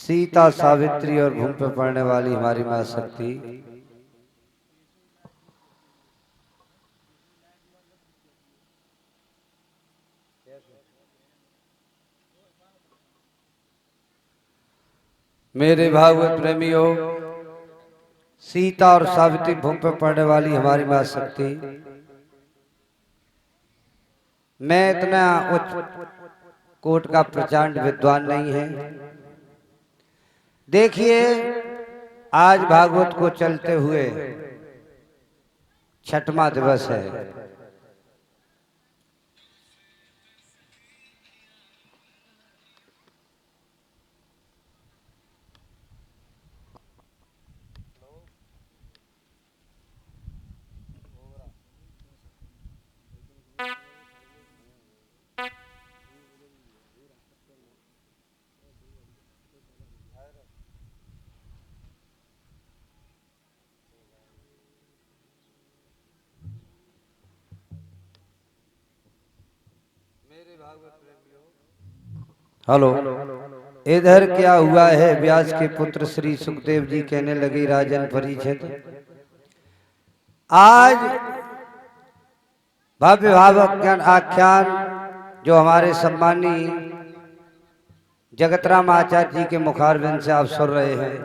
सीता सावित्री और भूमि पर पड़ने वाली हमारी मां शक्ति, मेरे भागवत प्रेमियों, सीता और सावित्री भूमि पर पड़ने वाली हमारी मां शक्ति। मैं इतना उच्च कोट का प्रचंड विद्वान नहीं है। देखिए, आज भागवत को चलते हुए छठवां दिवस है। हेलो, इधर क्या हुआ है? व्यास के पुत्र श्री सुखदेव जी कहने लगे, राजन परीक्षित, आज भव्य भावज्ञान आख्यान जो हमारे सम्मानी जगतराम आचार्य जी के मुखारविंद से आप सुन रहे हैं,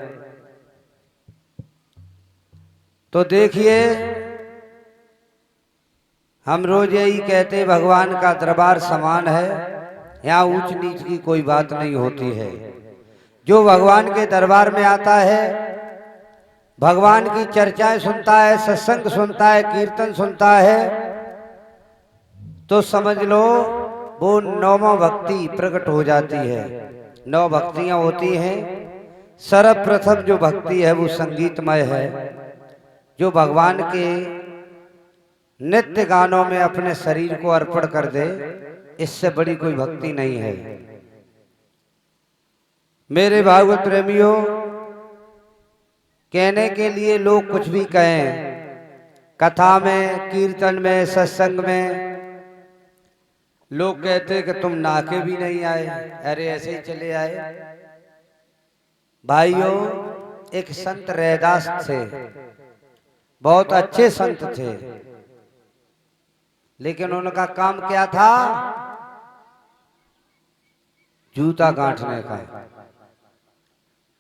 तो देखिए, हम रोज यही कहते भगवान का दरबार समान है, यहाँ ऊंच नीच की कोई बात नहीं होती है। जो भगवान के दरबार में आता है, भगवान की चर्चाएं सुनता है, सत्संग सुनता है, कीर्तन सुनता है, तो समझ लो वो नौवा भक्ति प्रकट हो जाती है। 9 भक्तियां होती हैं। सर्वप्रथम जो भक्ति है वो संगीतमय है, जो भगवान के नित्य गानों में अपने शरीर को अर्पण कर दे, इससे बड़ी कोई भक्ति नहीं है। मेरे भागवत प्रेमियों, कहने के लिए लोग कुछ भी कहें, कथा में, कीर्तन में, सत्संग में लोग कहते कि तुम नाके भी नहीं आए, अरे ऐसे ही चले आए। भाइयों, एक संत रैदास थे, बहुत अच्छे संत थे, लेकिन उनका काम क्या था? जूता गांठने का।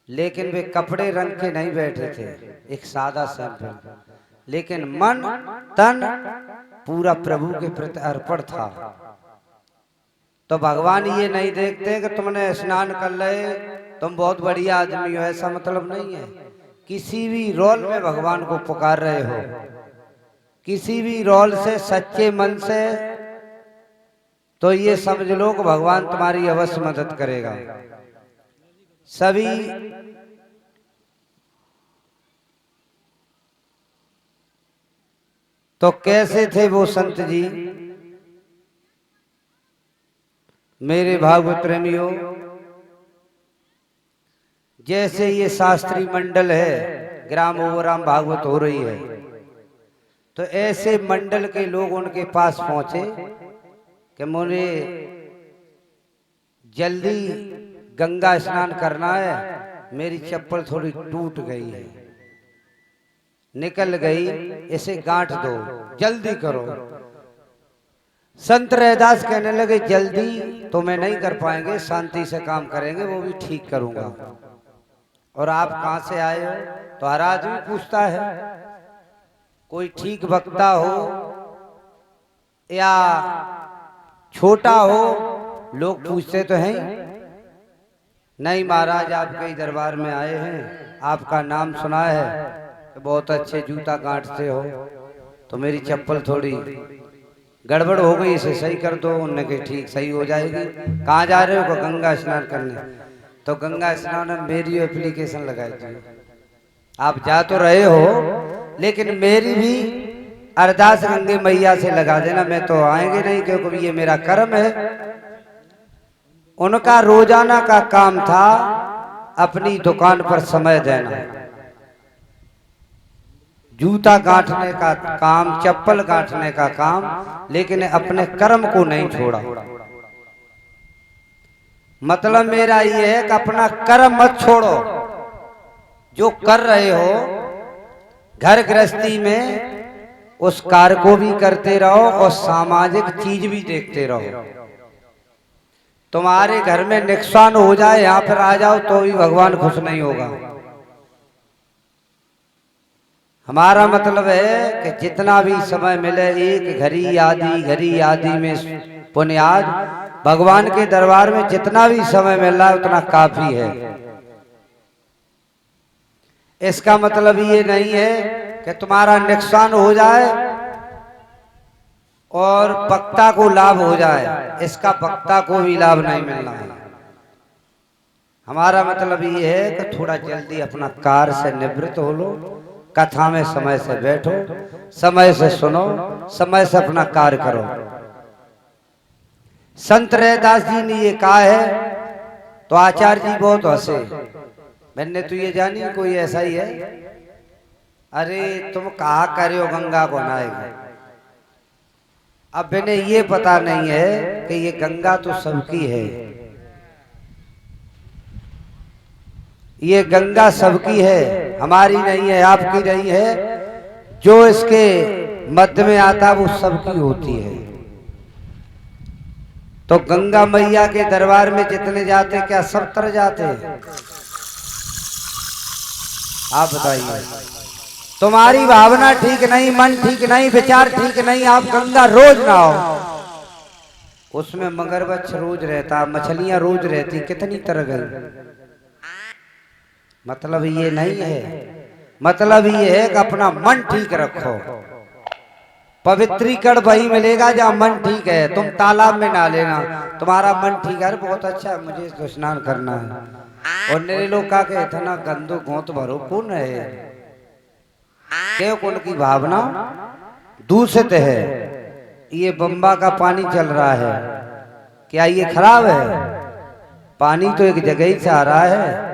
लेकिन वे कपड़े रंग के नहीं बैठे थे, एक सादा सिंपल, लेकिन मन तन पूरा प्रभु के प्रति अर्पण था। तो भगवान ये नहीं देखते कि तुमने स्नान कर ले, तुम बहुत बढ़िया आदमी हो, ऐसा मतलब नहीं है। किसी भी रोल में भगवान को पुकार रहे हो, किसी भी रोल से सच्चे मन से, तो ये समझ लो कि भगवान तुम्हारी अवश्य मदद करेगा। सभी तो कैसे थे वो संत जी? मेरे भागवत प्रेमियों, जैसे ये शास्त्री मंडल है, ग्राम ओवराम भागवत हो रही है, तो ऐसे मंडल के लोग उनके पास पहुंचे कि मुझे जल्दी गंगा स्नान करना है, मेरी चप्पल थोड़ी टूट गई है, निकल गई, इसे गांठ दो, जल्दी करो। संत रैदास कहने लगे, जल्दी तो मैं नहीं कर पाएंगे, शांति से काम करेंगे, वो भी ठीक करूंगा। और आप कहां से आए हो? तो हर आदमी पूछता है, कोई ठीक वक्ता हो या छोटा हो, लोग पूछते तो हैं। नहीं महाराज, आपके ही दरबार में आए हैं, आपका नाम सुना है कि बहुत अच्छे जूता गांठते हो, तो मेरी चप्पल थोड़ी गड़बड़ हो गई, इसे सही कर दो। उन्होंने कहा ठीक, सही हो जाएगी। कहाँ जा रहे हो? गंगा स्नान करने। तो गंगा स्नान में मेरी एप्लीकेशन लगाई थी। आप जा तो रहे हो, लेकिन मेरी भी अरदास गंगे मैया से लगा देना, मैं तो आएंगे नहीं, क्योंकि ये मेरा कर्म है। उनका रोजाना का काम था अपनी दुकान पर समय देना, जूता गांठने का काम, चप्पल गांठने का काम, लेकिन अपने कर्म को नहीं छोड़ा। मतलब मेरा ये है कि अपना कर्म मत छोड़ो, जो कर रहे हो घर गृहस्थी में उस कार्य को भी करते रहो और सामाजिक चीज भी देखते रहो। तुम्हारे घर में नुकसान हो जाए यहाँ पर आ जाओ तो भी भगवान खुश नहीं होगा। हमारा मतलब है कि जितना भी समय मिले एक घड़ी आदि में पुण्याद भगवान के दरबार में जितना भी समय मिल रहा है उतना काफी है। इसका मतलब ये नहीं है कि तुम्हारा नुकसान हो जाए और वक्ता को लाभ हो जाए, इसका वक्ता को भी लाभ नहीं मिलना है। हमारा मतलब ये है कि थोड़ा जल्दी अपना कार्य से निवृत्त हो लो, कथा में समय से बैठो, समय से सुनो, समय से अपना कार्य करो। संत रैदास जी ने ये कहा है तो आचार्य जी बहुत हंसे। मैंने तो ये जानी कोई ऐसा ही है, अरे तुम कहा करे हो गंगा को नहाएगी। अब इन्हें ये पता नहीं है कि ये गंगा तो सबकी है, ये गंगा सबकी है, हमारी नहीं है, आपकी नहीं है। जो इसके मध्य में आता वो सबकी होती है। तो गंगा मैया के दरबार में जितने जाते क्या सब तर जाते हैं? आप बताइए। तुम्हारी भावना ठीक नहीं, मन ठीक नहीं, विचार ठीक नहीं, आप गंगा रोज नहाओ, उसमें मगरमच्छ रोज रहता, मछलियां रोज रहती, कितनी तर गई। मतलब ये नहीं है, मतलब ये है कि अपना मन ठीक रखो। पवित्रीकरण वही मिलेगा जहाँ मन ठीक है। तुम तालाब में ना लेना, तुम्हारा मन ठीक है, बहुत अच्छा मुझे तो स्नान करना है, और मेरे लोग का के इतना गंदो गोत भरो कौन है, क्यों उनकी भावना दूषित है। ये बम्बा का पानी चल रहा है, क्या ये खराब है? पानी तो एक जगह ही से आ रहा है,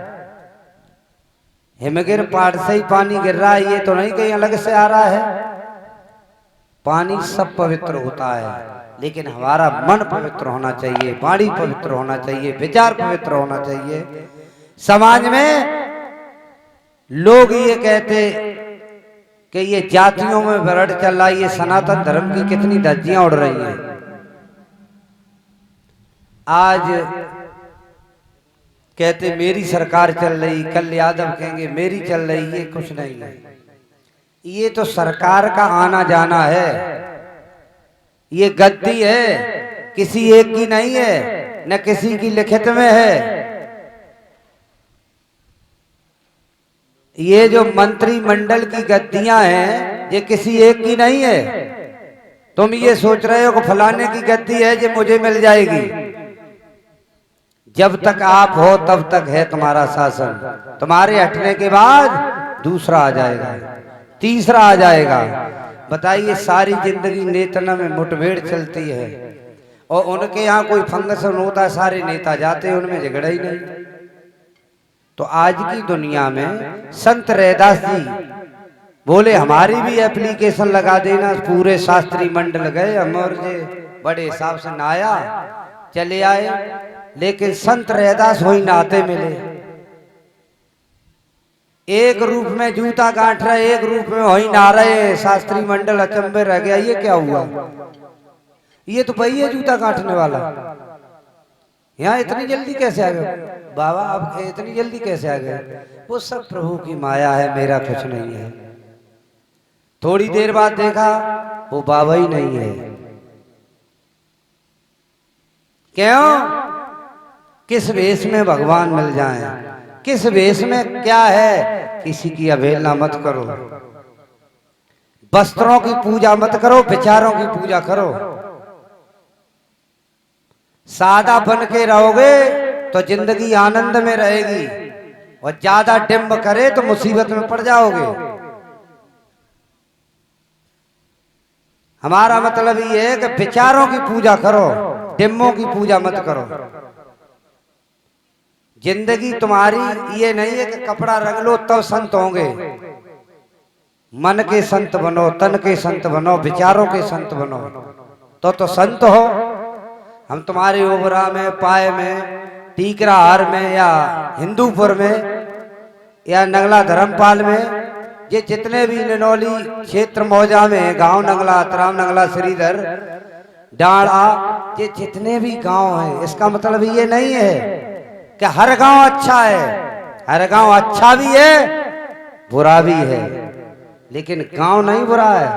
हिमगिर पहाड़ से ही पानी गिर रहा है, ये तो नहीं कहीं अलग से आ रहा है। पानी सब पवित्र होता है, लेकिन हमारा मन पवित्र होना चाहिए, वाणी पवित्र होना चाहिए, विचार पवित्र होना चाहिए। समाज में लोग ये कहते कि ये जातियों में विरड चल रहा है, ये सनातन धर्म की कितनी धज्जियां उड़ रही हैं। आज कहते मेरी सरकार चल रही, कल यादव कहेंगे मेरी चल रही, ये कुछ नहीं है। ये तो सरकार का आना जाना है, ये गद्दी है, किसी एक की नहीं है, न किसी की लिखित में है। ये जो मंत्रिमंडल की गद्दियां हैं ये किसी एक की नहीं है। तुम ये सोच रहे हो कि फलाने की गद्दी है जो मुझे मिल जाएगी, जब तक आप हो तब तक है तुम्हारा शासन, तुम्हारे हटने के बाद दूसरा आ जाएगा, तीसरा आ जाएगा। बताइए, सारी जिंदगी नेतना में मुठभेड़ चलती है और उनके यहाँ कोई फंक्शन होता है सारे नेता जाते हैं, उनमें झगड़ा ही नहीं। तो आज की दुनिया में संत रैदास जी बोले हमारी भी एप्लीकेशन लगा देना। पूरे शास्त्री मंडल गए, हम और बड़े हिसाब से नहाया चले आए, लेकिन संत रैदास वही नहाते मिले। एक रूप में जूता गांठ रहे, एक रूप में वही नहा रहे। शास्त्री मंडल अचंभे रह गया, ये क्या हुआ? ये तो वही है जूता गांठने वाला, यहाँ इतनी जल्दी कैसे आ गए बाबा? आप इतनी जल्दी कैसे आ गए? वो सब प्रभु की माया है, मेरा कुछ नहीं है। थोड़ी देर बाद देखा वो बाबा ही नहीं है। क्यों? किस वेश में भगवान मिल जाए, किस वेश में क्या है? किसी की अवहेलना मत करो, वस्त्रों की पूजा मत करो, विचारों की पूजा करो। सादा बन के रहोगे तो जिंदगी आनंद में रहेगी, और ज्यादा डिम्ब करे तो मुसीबत में पड़ जाओगे। हमारा मतलब ये है कि विचारों की पूजा करो, डिम्बों की पूजा मत करो। जिंदगी तुम्हारी ये नहीं है कि कपड़ा रंग लो तब संत होंगे। मन के संत बनो, तन के संत बनो, विचारों के संत बनो, तो संत हो। हम तुम्हारे ओबरा में, पाए में, टीकराहार में या हिंदूपुर में या नंगला धर्मपाल में, ये जितने भी निनौली क्षेत्र मौजा में गांव नंगला, तराम नंगला, श्रीधर, डाड़ा, ये जितने भी गांव हैं, इसका मतलब ये नहीं है कि हर गांव अच्छा है। हर गांव अच्छा भी है, बुरा भी है, लेकिन गांव नहीं बुरा है,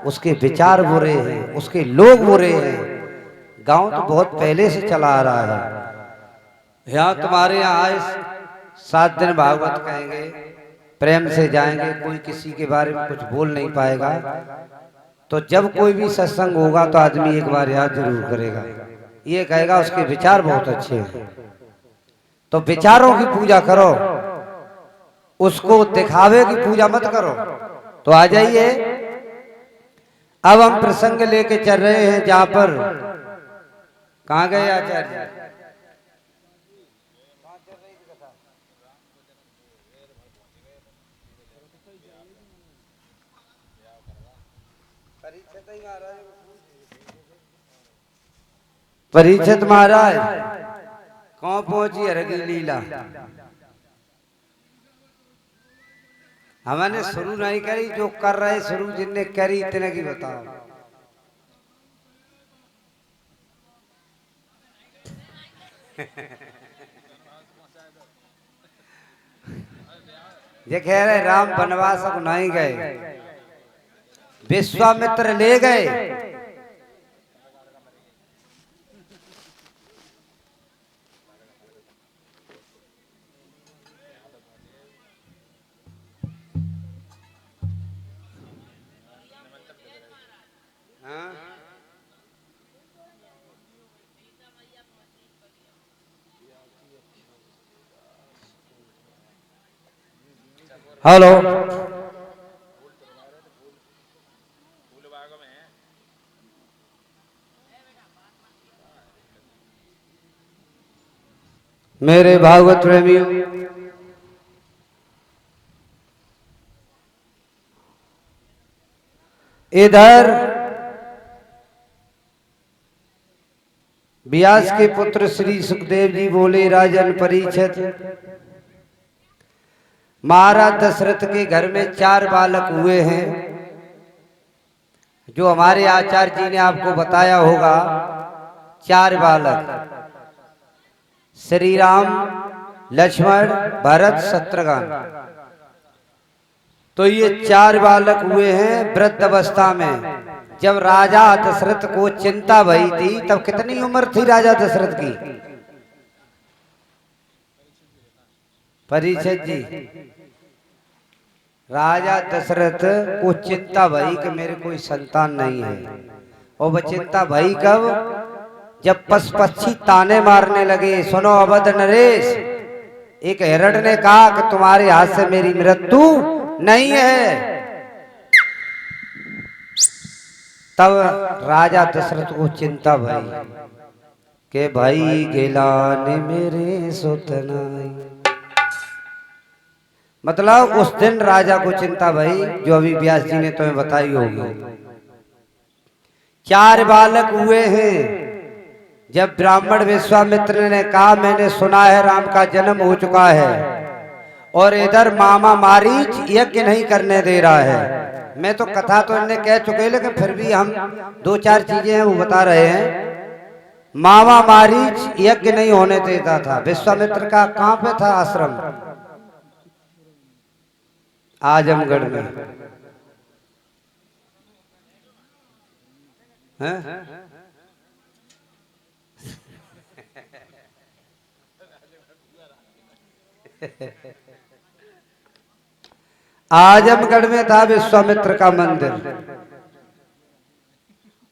उसके विचार बुरे हैं, उसके लोग बुरे हैं। गांव तो बहुत पहले से चला आ रहा है। यहाँ तुम्हारे यहाँ आए 7 दिन भागवत कहेंगे, प्रेम से जाएंगे, कोई किसी के बारे में कुछ बोल नहीं पाएगा। तो जब कोई भी सत्संग होगा तो आदमी एक बार याद जरूर करेगा, ये कहेगा उसके विचार बहुत अच्छे हैं। तो विचारों की पूजा करो, उसको दिखावे की पूजा मत करो। तो आ जाइए, अब हम प्रसंग लेके चल रहे हैं जहां पर, कहां गए आचार्य? परीक्षित महाराज कौन पहुंची हरगी लीला? हमने शुरू नहीं करी, जो कर रहे शुरू जिनने करी इतने की बताओ। ये कह रहे राम वनवास को नहीं गए, विश्वामित्र ले गए। हेलो, मेरे भागवत प्रेमियों, इधर व्यास के पुत्र श्री सुखदेव जी बोले, राजन परीक्षित, महाराज दशरथ के घर में 4 बालक हुए हैं, जो हमारे आचार्य जी ने आपको बताया होगा। 4 बालक, श्री राम, लक्ष्मण, भरत, शत्रुघ्न। तो ये 4 बालक हुए हैं वृद्ध अवस्था में। जब राजा दशरथ को चिंता भई थी, तब कितनी उम्र थी राजा दशरथ की? परीक्षित जी, राजा दशरथ को चिंता भई कि मेरे कोई संतान नहीं है। और वह चिंता भई कब? जब पशु पक्षी ताने मारने लगे, सुनो अवध नरेश, एक हिरण ने कहा कि तुम्हारे हाथ से मेरी मृत्यु नहीं है। तब राजा दशरथ को चिंता भई कि भाई गिलाने मेरे सुतनाई। मतलब उस दिन राजा को चिंता भई, जो अभी व्यास जी ने तुम्हें बताई होगी। 4 बालक हुए हैं। जब ब्राह्मण विश्वामित्र ने कहा, मैंने सुना है राम का जन्म हो चुका है, और इधर मामा मारीच यज्ञ नहीं करने दे रहा है। मैं तो कथा तो इन्हें कह चुके, लेकिन फिर भी हम 2-4 चीजें हैं वो बता रहे हैं। मामा मारीच यज्ञ नहीं होने देता था। विश्वामित्र का कहां पे था आश्रम? आजमगढ़ में है? आजमगढ़ में था विश्वामित्र का मंदिर,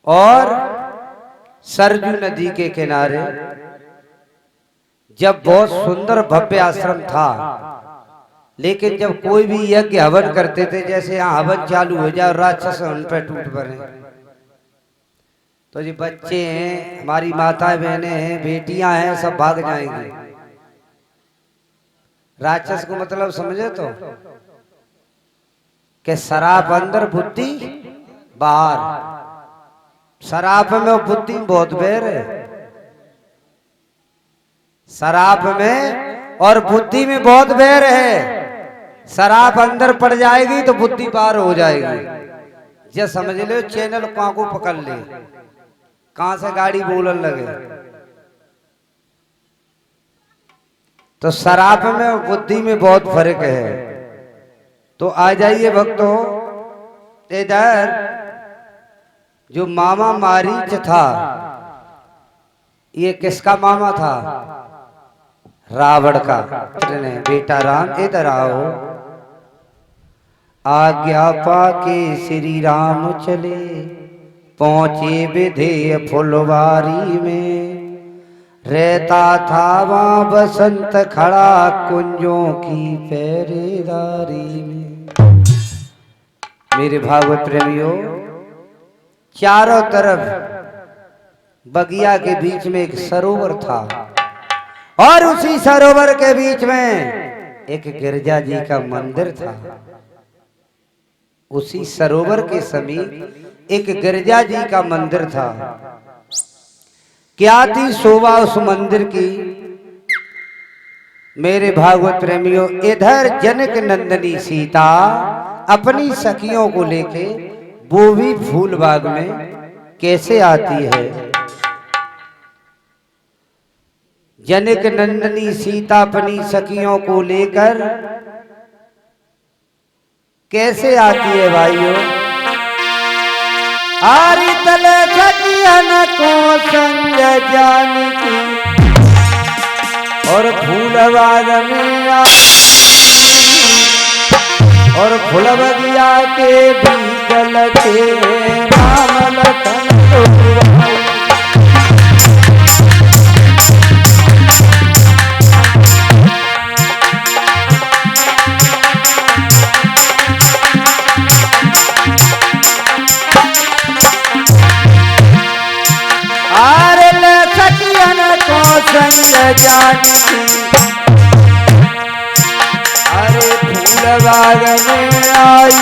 और सरजू नदी के किनारे जब बहुत सुंदर भव्य आश्रम था। लेकिन जब कोई भी यज्ञ हवन करते थे, जैसे यहाँ हवन चालू हो जाए, राक्षस उन पर टूट पड़े, तो जो बच्चे हैं, हमारी माताएं बहनें हैं, बेटियां हैं, सब भाग जाएंगी। राक्षस को मतलब समझे तो, कि शराब अंदर बुद्धि बाहर। शराब में बुद्धि बहुत बेर है। शराब में और बुद्धि में बहुत बैर है। शराब अंदर पड़ जाएगी तो बुद्धि पार हो जाएगी। ये समझ लो चैनल कहाँ को पकड़ ले, कहां से गाड़ी बोलन लगे। तो शराब में और बुद्धि में बहुत फर्क है। तो आ जाइए भक्तों, इधर जो मामा मारीच था, ये किसका मामा था? रावण का। बेटा राम इधर आओ। आज्ञा पाके श्री राम चले, पहुंचे विधेय फुलवारी में। रहता था वहां बसंत खड़ा, कुंजों की पहरेदारी में। मेरे भागवत प्रेमियों, चारों तरफ बगिया के बीच में एक सरोवर था और उसी सरोवर के बीच में एक गिरजा जी का मंदिर था। उसी सरोवर के समीप एक गिरजा जी का मंदिर था। क्या थी शोभा उस मंदिर की? मेरे भागवत प्रेमियों, इधर जनक नंदनी सीता अपनी सखियों को लेके वो भी फूल बाग में कैसे आती है। जनक नंदनी सीता अपनी सखियों को लेकर कैसे आती है भाइयों? आरी तल सखियन को संग जानकी, और फूलबाग में और फूल बगिया के बीच लगे राम लखन तो। संग जानकी, अरे फूलबाग में आई,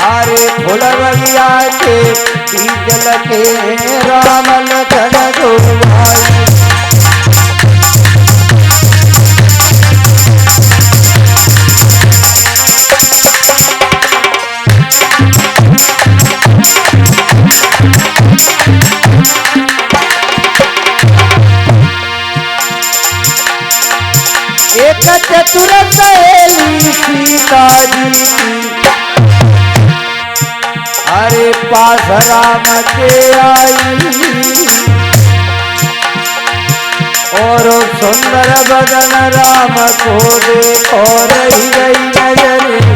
अरे फूल बगिया के बीच लगे राम लखन दो भाई। एक चतुर सहेली सीता जी की, अरे पास राम के आई, और सुंदर बदन राम को देखो रही गई नजर।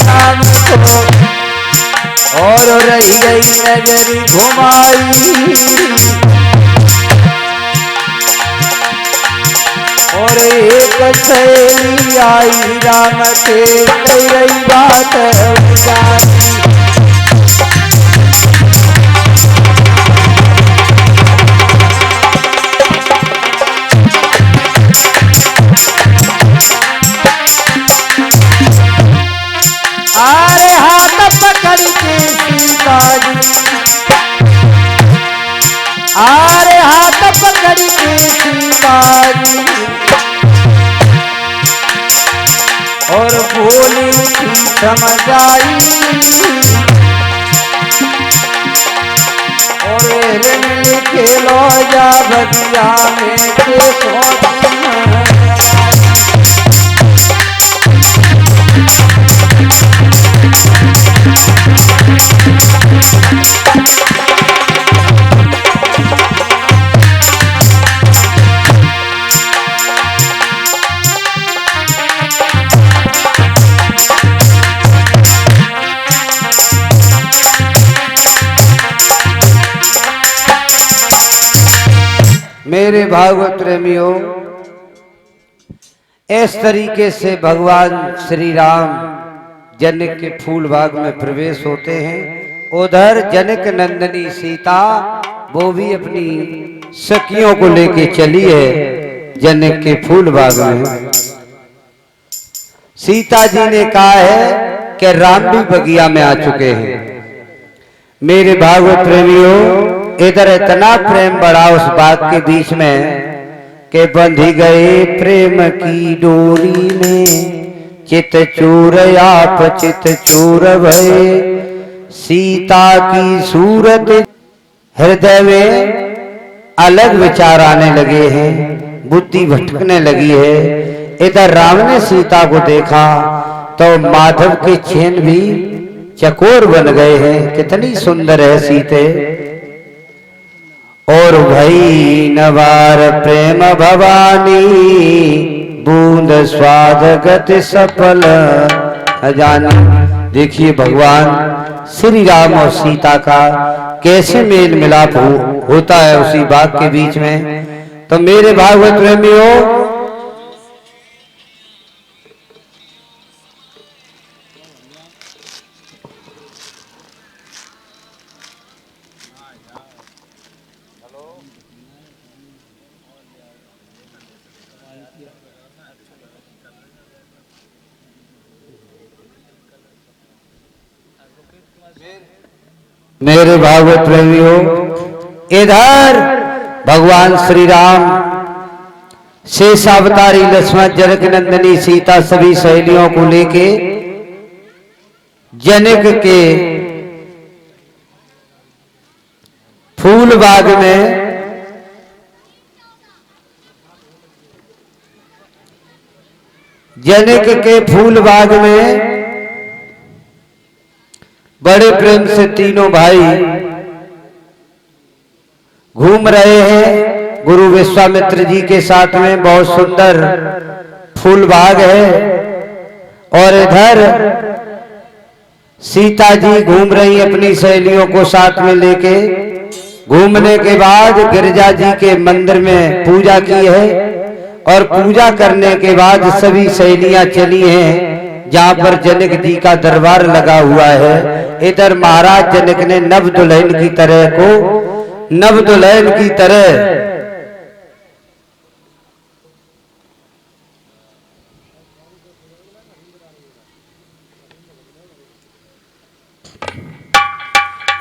राम को और रही गई नजर घुमाई, और एक सहेली आई राम के कही रही बात बताई। अरे हाथ पकड़ के सीता जी, अरे हाथ पकड़ के सीता जी, और बोली थी समझ आई, और लिखे लो जा बगिया में के मेरे भागवत प्रेमियों, इस तरीके से भगवान श्री राम जनक के फूल बाग में प्रवेश होते हैं। उधर जनक नंदनी सीता वो भी अपनी सखियों को लेके चली है जनक के फूल बाग में। सीता जी ने कहा है कि राम भी बगिया में आ चुके हैं। मेरे भागवत प्रेमियों, इधर इतना प्रेम बढ़ा उस बाग के बीच में कि बंधी गए प्रेम की डोरी में, चित चूर आप चित चूर भये, सीता की सूरत हृदय में अलग विचार आने लगे हैं, बुद्धि भटकने लगी है। इधर राम ने सीता को देखा तो माधव के चैन भी चकोर बन गए हैं, कितनी सुंदर है सीते। और भई नवार प्रेम भवानी, बूंद स्वाद गति सफल जानी। देखिए भगवान श्री राम और सीता का कैसे मेल मिलाप होता है उसी बाग के बीच में। तो मेरे भागवत प्रेमियों, मेरे भागवत प्रेमियों, इधर भगवान श्री राम शेषावतारी लक्ष्मण जनक नंदनी सीता सभी सहेलियों को लेके जनक के फूल बाग में जनक के फूल बाग में बड़े प्रेम से तीनों भाई घूम रहे हैं। गुरु विश्वामित्र जी के साथ में बहुत सुंदर फूल बाग है। और इधर सीता जी घूम रही अपनी सहेलियों को साथ में लेके। घूमने के बाद गिरिजा जी के मंदिर में पूजा की है और पूजा करने के बाद सभी सहेलियां चली हैं जहां पर जनक जी का दरबार लगा हुआ है। इधर महाराज जनक ने नव दुल्हन की तरह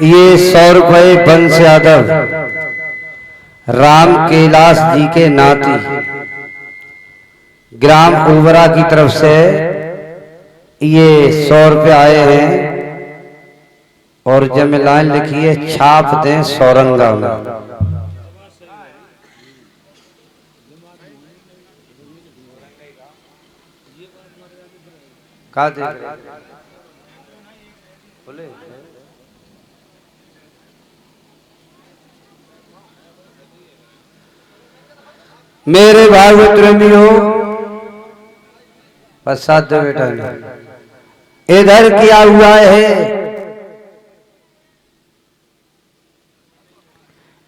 ये 100 रुपये बंस यादव राम कैलाश जी के नाती ग्राम उबरा की तरफ से ये 100 रुपये आए हैं। और जब में लाइन लिखी है, छाप दें सौरंगा में। का देख रहे बोले मेरे भागवत प्रेमियों, प्रसाद दो बेटा। इधर क्या हुआ है,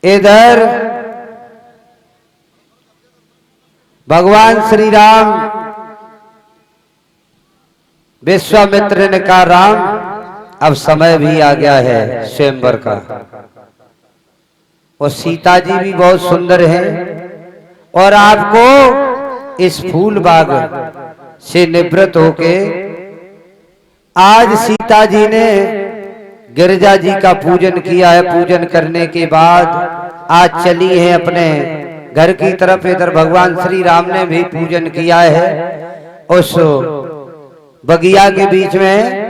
इधर भगवान श्री राम विश्वामित्र ने कहा, राम अब समय भी आ गया है स्वयंवर का। और सीता जी भी बहुत सुंदर है और आपको इस फूल बाग से निवृत्त होके आज सीता जी ने गिरिजा जी का पूजन किया है। पूजन करने के बाद आज चली है अपने घर की तरफ। इधर भगवान श्री राम ने भी पूजन किया है उस बगिया के बीच में।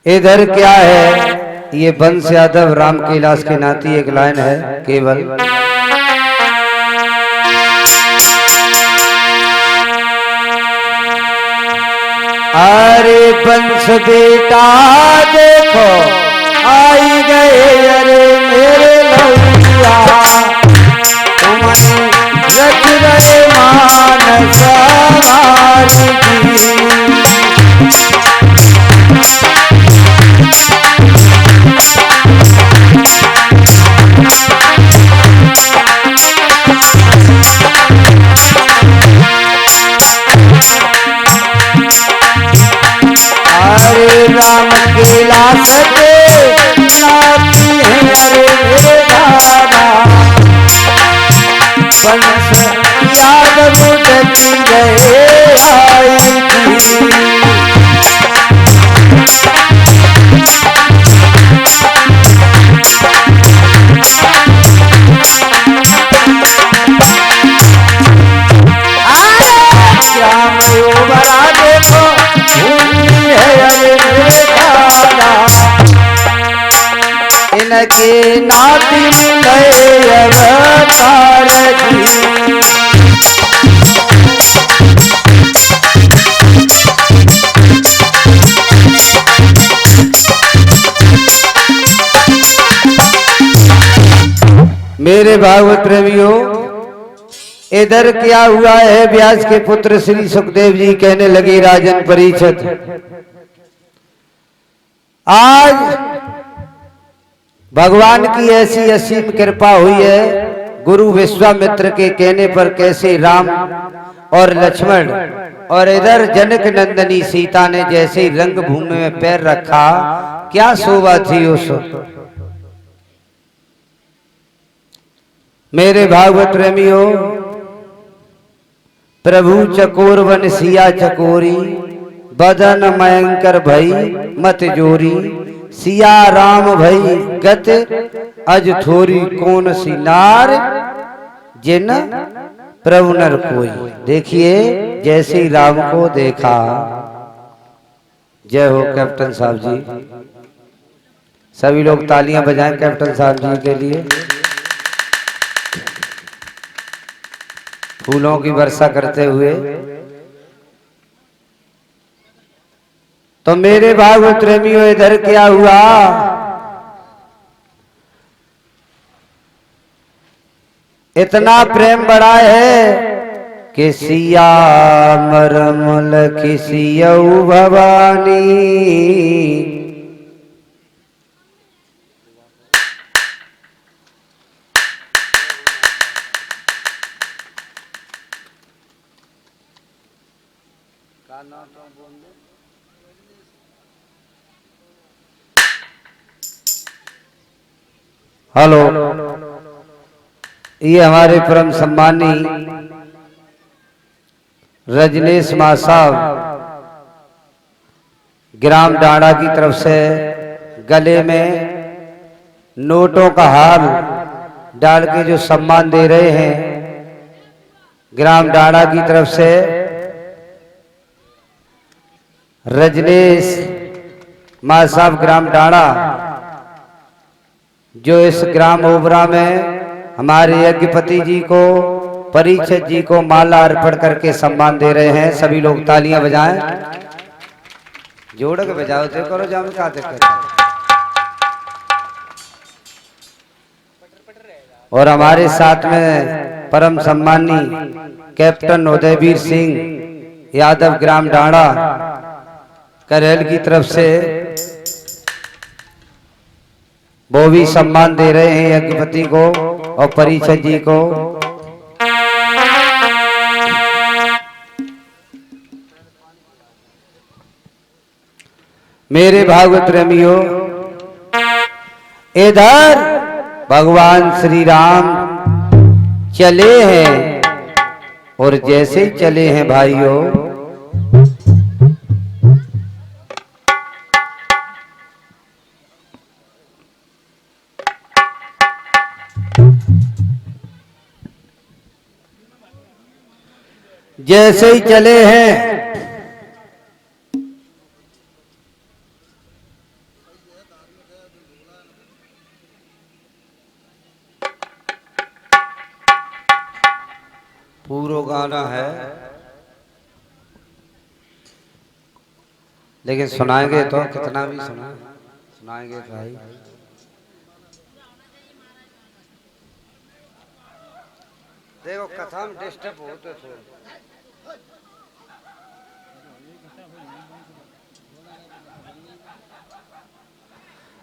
इधर क्या है, ये बंस यादव राम कैलाश के नाती एक लाइन है केवल। अरे बंस बेटा देखो आई गए, अरे मेरे लौटिया तुम्हें रख रहे मान सवारी की। बंस याद उठती रहे आई थी। इनके नाती मिले अवतार जी। मेरे भागवत प्रेमियों, इधर क्या हुआ है? व्यास के पुत्र श्री सुखदेव जी कहने लगे, राजन परीक्षित, आज भगवान की ऐसी असीम कृपा हुई है, गुरु विश्वामित्र के कहने पर कैसे राम और लक्ष्मण और इधर जनक नंदनी सीता ने जैसे रंगभूमि में पैर रखा, क्या शोभा थी उस। मेरे भागवत प्रेमियों, प्रभु चकोर वन सिया चकोरी, बदन मयंकर भई मत जोरी, सिया राम भई गत अज थोरी, कौन सी नार जिन प्रभु नर कोई। देखिए, जैसे ही राम को देखा, जय हो कैप्टन साहब जी, सभी लोग तालियां बजाएं कैप्टन साहब जी के लिए। फूलों की वर्षा करते हुए। तो मेरे भागवत प्रेमियों, इधर क्या हुआ? इतना प्रेम बढ़ा है कि सिया मरमल किसियऊ भवानी, हेलो, ये हमारे परम सम्मानी रजनीश मां साहब ग्राम डांडा की तरफ से गले में नोटों का हार डाल के जो सम्मान दे रहे हैं, ग्राम डांडा की तरफ से रजनीश मां साहब ग्राम डांडा, जो इस ग्राम ओबरा में हमारे यज्ञपति जी को, परीक्षित जी को माला अर्पण करके सम्मान दे रहे हैं। सभी लोग तालियां बजाएं, जोड़ के बजाओ थे करो जाम का दिक्कत। और हमारे साथ में परम सम्मानी कैप्टन उदयवीर सिंह यादव ग्राम डांडा करेल की तरफ से वो भी सम्मान दे रहे हैं यज्ञपति को और परीक्षित जी को। मेरे भागवत प्रेमियों, इधर भगवान श्री राम चले हैं, और जैसे ही चले हैं भाइयों, जैसे ही चले हैं पूरा गाना है, लेकिन सुनाएंगे तो कितना भी सुनाएंगे भाई। देखो कथा में डिस्टर्ब होते थे।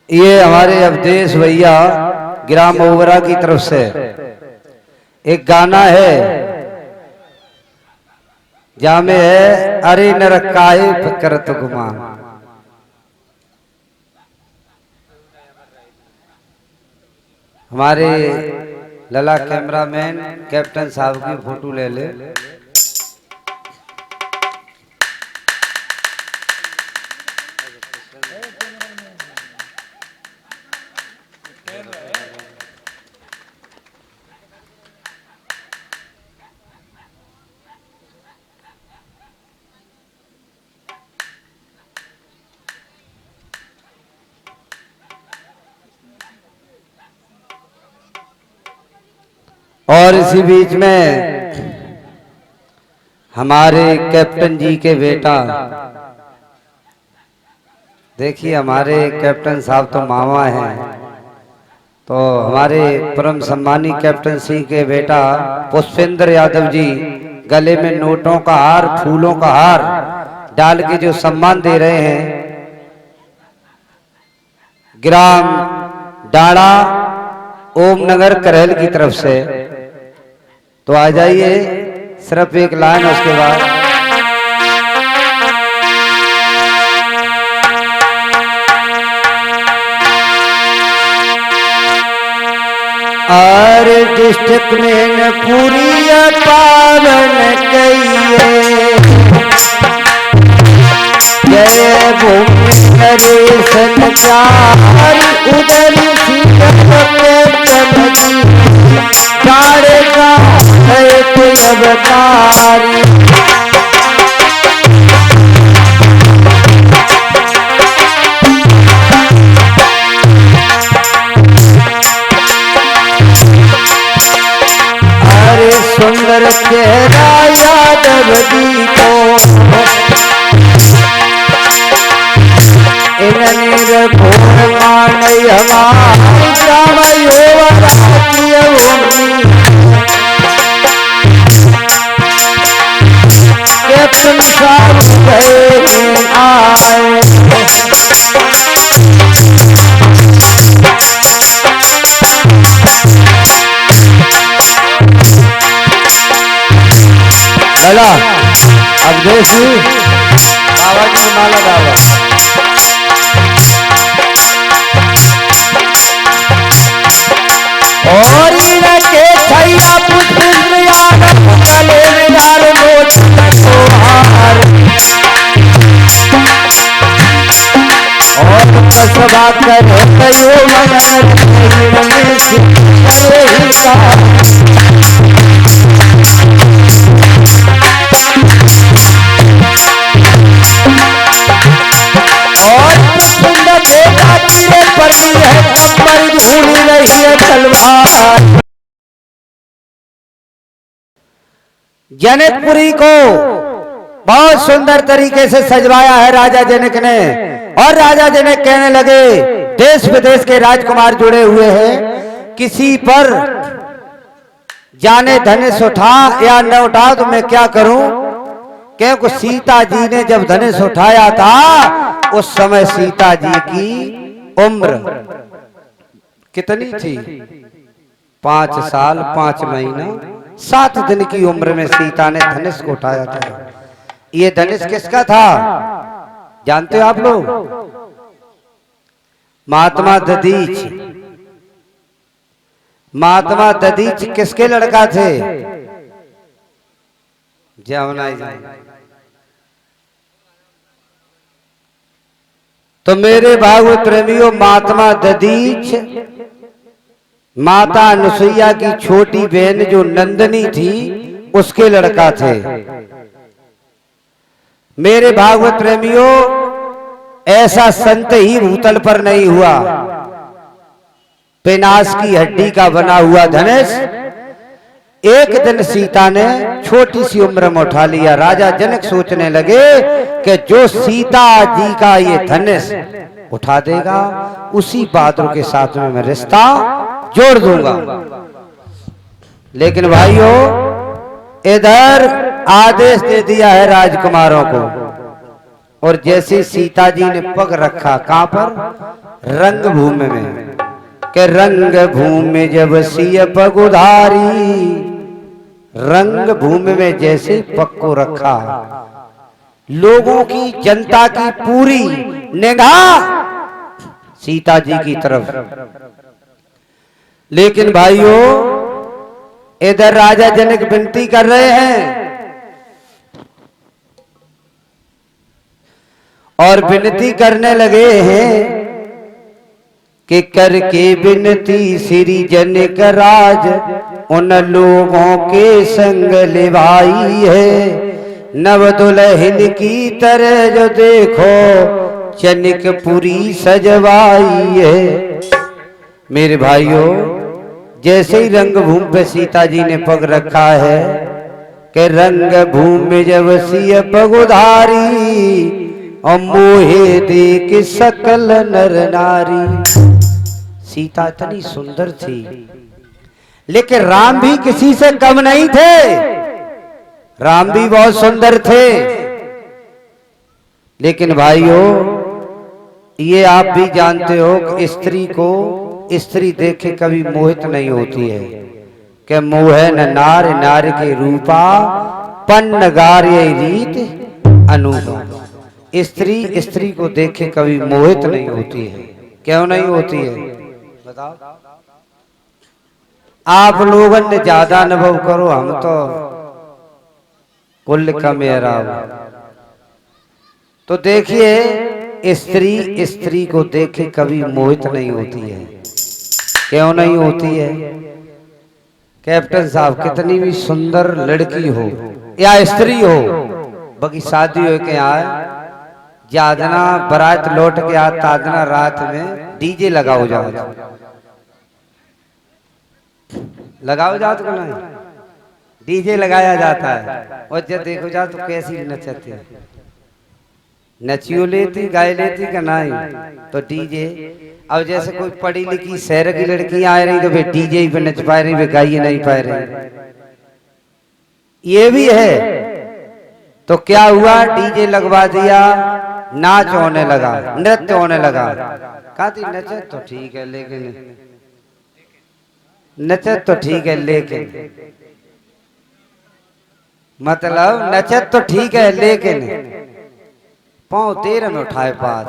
ये हमारे अवधेश भैया ग्राम ओबरा की तरफ से एक गाना है, जहां में है अरे नरकाए करत गुमान। हमारे लला कैमरामैन कैप्टन साहब की फोटो ले ले। और इसी बीच में हमारे कैप्टन जी के बेटा, देखिए हमारे कैप्टन साहब तो मामा हैं, तो हमारे परम सम्मानी कैप्टन सिंह के बेटा पुष्पेंद्र यादव जी गले में नोटों का हार, फूलों का हार डाल के जो सम्मान दे रहे हैं ग्राम डाड़ा ओम नगर करहल की तरफ से। तो आ जाइए, सिर्फ एक लाइन उसके बाद। और डिस्ट्रिक्ट में पूरी पावन कहिए, जय भूमि नरेश नचार उदर अवतारी। अरे सुंदर चेहरा यादव जी को इन्हें घोर मान हमारी श्याम कैप्टन साहब आए। चला अब देखिए बाबा जी ने माला डाला। और इनके छैया पुष्पेंद्र यादव गले में डाल नोट हार, और कसबा कर कयो मगर करे ही का। और सुंदर बेटा तीरे पर भी है कमर भूली नहीं है तलवार। जनकपुरी को बहुत सुंदर तरीके से सजवाया है राजा जनक ने। और राजा जनक कहने लगे देश विदेश के राजकुमार जुड़े हुए हैं, किसी पर जाने धनुष उठा या न उठा तो मैं क्या करूं, क्योंकि सीता जी ने जब धनुष उठाया था उस समय सीता जी की उम्र कितनी थी? 5 साल 5 महीना 7 दिन की उम्र में सीता ने धनुष को उठाया था। ये धनुष किसका था जानते हो आप लोग? महात्मा दधीच। महात्मा दधीच किसके लड़का थे? जमुना जी। तो मेरे भागवत प्रेमियों, महात्मा दधीच माता अनुसुईया की छोटी बहन जो नंदनी थी उसके लड़का थे। मेरे भागवत प्रेमियों, ऐसा संत ही भूतल पर नहीं हुआ। पिनास की हड्डी का बना हुआ धनुष एक दिन सीता ने छोटी सी उम्र में उठा लिया। राजा जनक सोचने लगे कि जो सीता जी का ये धनुष उठा देगा उसी बहादुर के साथ में मैं रिश्ता जोड़ दूंगा। लेकिन भाइयों, इधर आदेश दे दिया है राजकुमारों को, और जैसे सीता जी ने पग रखा कहां पर? रंग भूमि में। के रंग भूमि जब सिय पग उधारी, रंग भूमि में जैसे पग को रखा, लोगों की जनता की पूरी निगाह सीता जी की तरफ। लेकिन भाइयों, इधर राजा जनक विनती कर रहे हैं और विनती करने लगे हैं कि करके विनती श्री जनक राज उन लोगों के संग लिवाई है। नव दुल्हन की तरह जो देखो चनकपुरी सजवाई है। मेरे भाइयों, जैसे ही रंगभूमि पे सीता जी ने पग रखा है कि रंगभूमि जब सिय पग उधारी और मोहे देख सकल नर नारी। सीता इतनी सुंदर थी, लेकिन राम भी किसी से कम नहीं थे। राम भी बहुत सुंदर थे। लेकिन भाइयों, ये आप भी जानते हो कि स्त्री को स्त्री देखे कभी मोहित नहीं होती है कि मोह न नार नार के रूपा पन्न गार्य रीत अनूपा। स्त्री स्त्री को देखे कभी मोहित नहीं होती है। क्यों नहीं होती है बताओ? आप लोगों ने ज्यादा अनुभव करो, हम तो कुल का मेरा। तो देखिए, स्त्री स्त्री को देखे कभी मोहित नहीं होती है। क्यों नहीं होती है? कैप्टन साहब, कितनी भी सुंदर लड़की हो या स्त्री हो, बाकी शादी हो के आए, जादना बारात लौट के आ तादना रात में डीजे लगाओ जाओ, लगाओ जाओ तो नहीं, डीजे लगाया जाता है। और जब देखो जाओ तो कैसी नचती है, नचियो लेती गाय लेती का नहीं तो डीजे। अब जैसे कोई पढ़ी लिखी शहर की लड़की आ रही तो वे डीजे ही पे नच पा रही, वे गाइए नहीं पा रही। ये भी है। तो क्या हुआ, डीजे लगवा दिया, नाच होने लगा, नृत्य होने लगा। कहती नचे तो ठीक है लेकिन, नचे तो ठीक है लेकिन, मतलब नचे तो ठीक है लेकिन पांव तेरे में उठाए बात।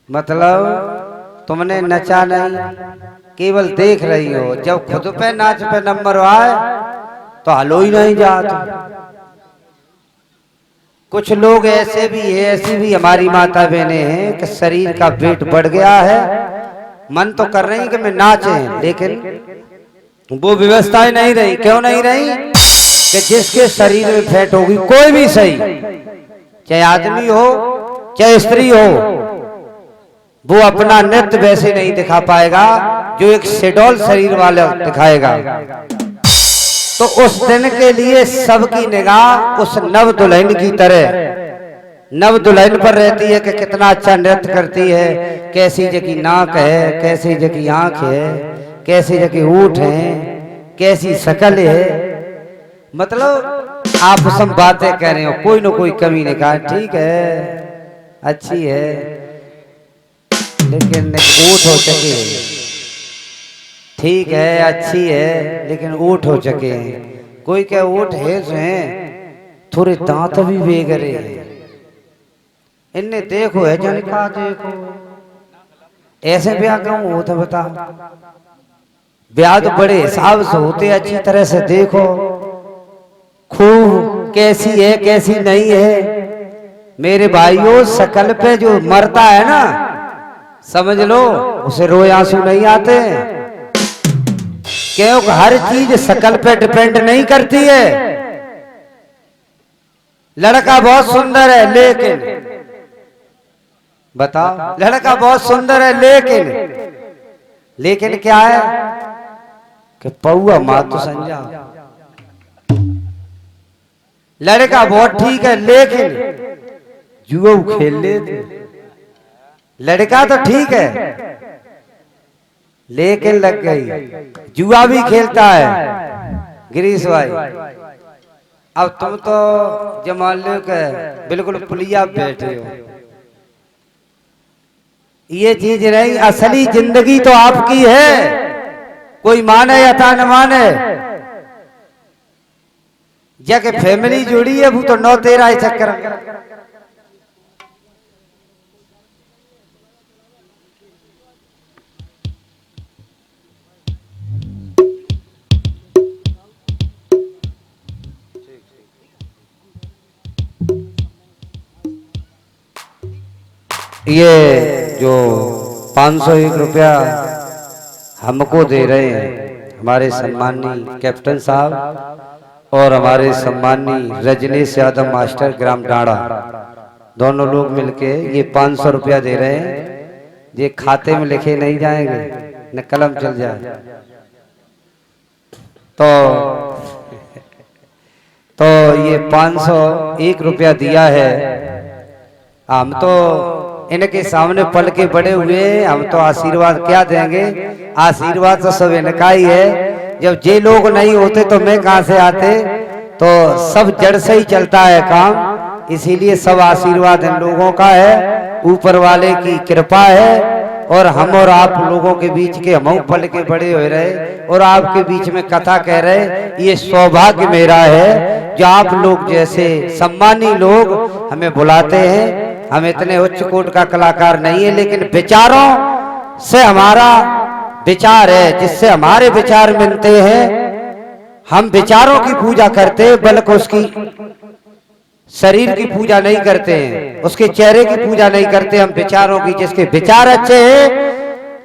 मतलब तुमने नचा नहीं, केवल देख रही हो। जब खुद पे नाच पे नंबर आए तो हलो ही नहीं जाता। कुछ लोग ऐसे भी है, ऐसी भी हमारी माता बहनें हैं कि शरीर का वेट बढ़ गया है, मन तो कर रही कि मैं नाचे, लेकिन वो व्यवस्थाएं नहीं रही। क्यों नहीं रही? कि जिसके शरीर में फैट होगी, कोई भी सही, चाहे आदमी हो चाहे स्त्री हो, वो अपना नृत्य वैसे नहीं दिखा पाएगा जो एक शेडोल शरीर वाला दिखाएगा। तो उस दिन के लिए सबकी निगाह उस नव दुल्हन की तरह नव दुल्हन पर रहती है कि कितना अच्छा नृत्य करती है, कैसी जगह नाक है, कैसी जगह आंख है, कैसी जगह होंठ है, कैसी शकल है। मतलब आप सब बातें कह रहे हो, कोई ना कोई कमी नहीं। कहा ठीक है, अच्छी है, लेकिन ऊँट हो चके। ठीक है, अच्छी है, लेकिन ऊँट हो चके हैं। कोई क्या ऊँट है जो है, थोड़े दांत भी बेगरे हैं। इन्हें देखो है जाने का, देखो ऐसे ब्याह क्यों होता बता? ब्याह तो बड़े हिसाब से होते, अच्छी तरह से देखो खूब कैसी है कैसी नहीं है। मेरे भाइयों, शकल पे जो मरता है ना, समझ लो उसे रोए आंसू नहीं आते। क्योंकि हर चीज शकल पे डिपेंड नहीं करती है। लड़का बहुत सुंदर है लेकिन, बताओ, लड़का बहुत सुंदर है लेकिन क्या है कि पौआ मातु संजा। लड़का बहुत ठीक है लेकिन जुआ खेल लेते। लड़का तो ठीक है लेकिन लग गई, जुआ भी खेलता है। गिरीश भाई, अब तुम तो जमान लो के बिल्कुल पुलिया बैठे हो। ये चीज नहीं, असली जिंदगी तो आपकी है, कोई माने या था न माने। जग फैमिली जुड़ी है, वो तो 9-13 चक्कर। ये जो 501 रुपया हमको दे रहे हैं हमारे सम्माननीय कैप्टन साहब और हमारे सम्माननीय रजनीश यादव मास्टर ग्राम डाड़ा, दोनों लोग मिलके ये 500 रुपया दे रहे हैं। ये खाते में लिखे नहीं जाएंगे, न कलम चल जाए। तो ये 501 रुपया दिया है। हम तो इनके सामने पल के बड़े हुए, हम तो आशीर्वाद क्या देंगे? आशीर्वाद तो सब इनका ही है। जब ये लोग नहीं होते तो मैं कहां से आते? तो सब जड़ से ही चलता है काम, इसीलिए सब आशीर्वाद इन लोगों का है, ऊपर वाले की कृपा है। और हम और आप लोगों के बीच के हम पल के बड़े हो रहे और आपके बीच में कथा कह रहे, ये सौभाग्य मेरा है जो आप लोग जैसे सम्मानी लोग हमें बुलाते हैं। हम इतने उच्च कोट का कलाकार नहीं है, लेकिन विचारों से हमारा विचार है, जिससे हमारे विचार मिलते हैं। हम विचारों की पूजा करते हैं, बल्कि उसकी शरीर की पूजा नहीं करते हैं, उसके चेहरे की पूजा नहीं करते। हम विचारों की, जिसके विचार अच्छे हैं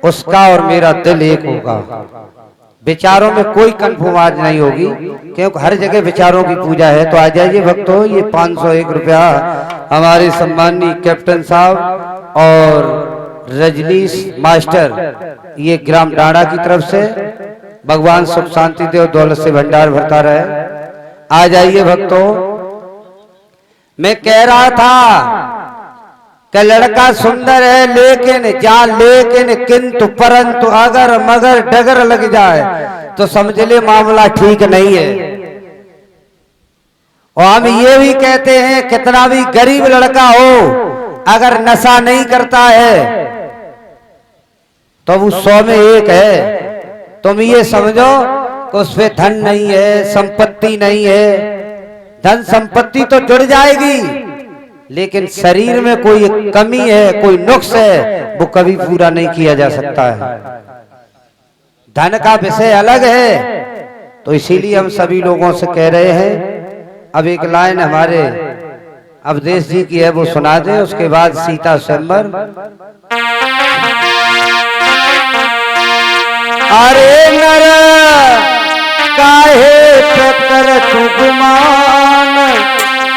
उसका और मेरा दिल एक होगा। विचारों में कोई कंप्रोमाइज नहीं होगी, क्योंकि हर जगह विचारों की पूजा है। तो आ जाइए भक्तों, ये 501 रुपया हमारे सम्माननीय कैप्टन साहब और रजनीश मास्टर ये ग्राम डाड़ा की तरफ से। भगवान सुख शांति देव, दौलत से भंडार भरता रहे। आ जाइए भक्तों। मैं कह रहा था कि लड़का सुंदर है, लेकिन किंतु परंतु अगर मगर डगर लग जाए तो समझ ले मामला ठीक नहीं है। और हम ये भी कहते हैं, कितना भी गरीब लड़का हो, अगर नशा नहीं करता है तो वो 100 में 1 है। तुम ये समझो कि उस पे धन नहीं है, संपत्ति नहीं है। धन संपत्ति तो जुड़ जाएगी, लेकिन शरीर में कोई कमी है, कोई नुक्स है, वो कभी पूरा नहीं किया जा सकता है। धन का विषय अलग है, तो इसीलिए हम सभी लोगों से कह रहे हैं। अब एक लाइन हमारे अवधेश जी की है, वो सुना दे, उसके बाद सीता स्वयंवर। अरे नर काहे प्रकर तू गुमान,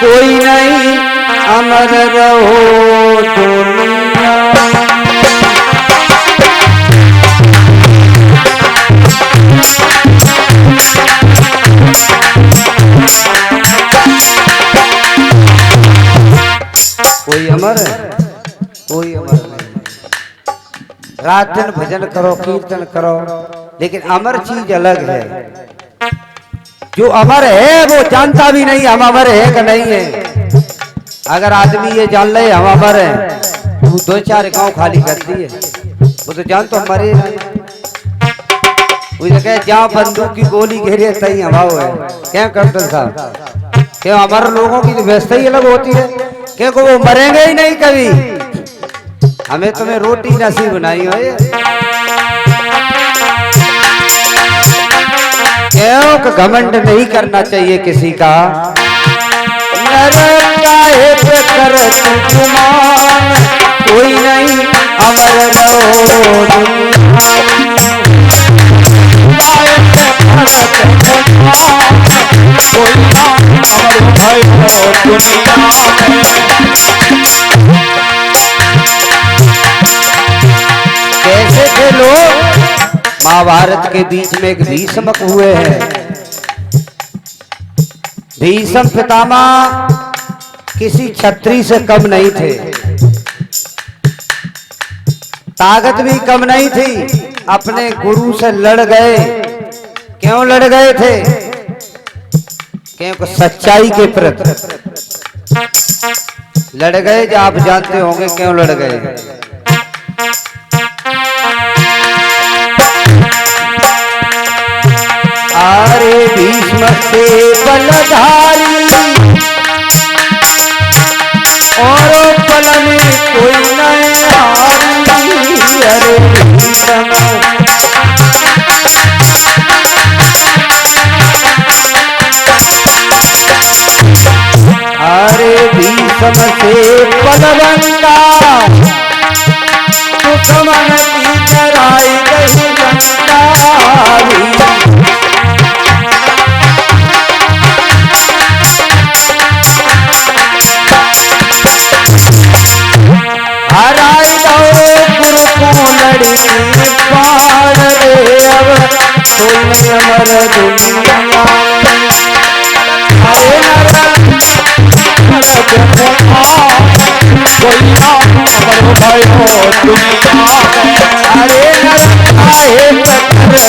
कोई नहीं अमर रहो दुनिया। कोई अमर है, कोई अमर नहीं। रात दिन भजन करो, कीर्तन करो, लेकिन अमर चीज अलग है। जो अमर है वो जानता भी नहीं हम अमर है कि नहीं है। अगर आदमी ये जान ले हम अमर हैं, तो 2-4 गांव खाली कर दिए, वो तो जान तो मरे नहीं। वो जगह जहाँ बंदूक की गोली घेरे तही हवाओ है। क्या कैप्टन साहब, क्यों अमर लोगों की तो व्यवस्था ही अलग होती है, क्योंकि वो मरेंगे ही नहीं कभी। हमें तुम्हें रोटी नसीब नहीं हो। क्यों घमंड नहीं करना चाहिए किसी का। कर गुमान, कोई नहीं अमर रहो कैसे थे लोग? महाभारत के बीच में एक भीष्म हुए हैं। भीष्म पितामह किसी क्षत्रिय से कम नहीं थे, ताकत भी कम नहीं थी। अपने गुरु से लड़ गए। क्यों लड़ गए थे? क्योंकि सच्चाई के प्रति लड़ गए। जो आप जानते होंगे क्यों लड़ गए। अरे भीष्म से बलधारी और पल में कोई नहीं हारी। अरे भीष्म अरे भीष्म से बलवंता अमर दुनिया अरे कोई ना अमर भयो दुनिया अरे आए कोई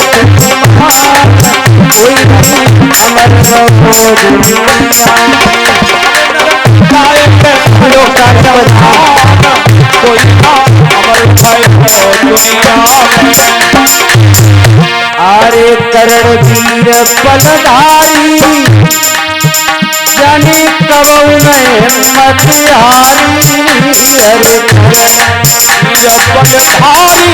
अमर रहो दुनिया कोई ना अमर भयो दुनिया अरे करण वीर पलधारी जाने कब में हिम्मत हारी अरे पलधारी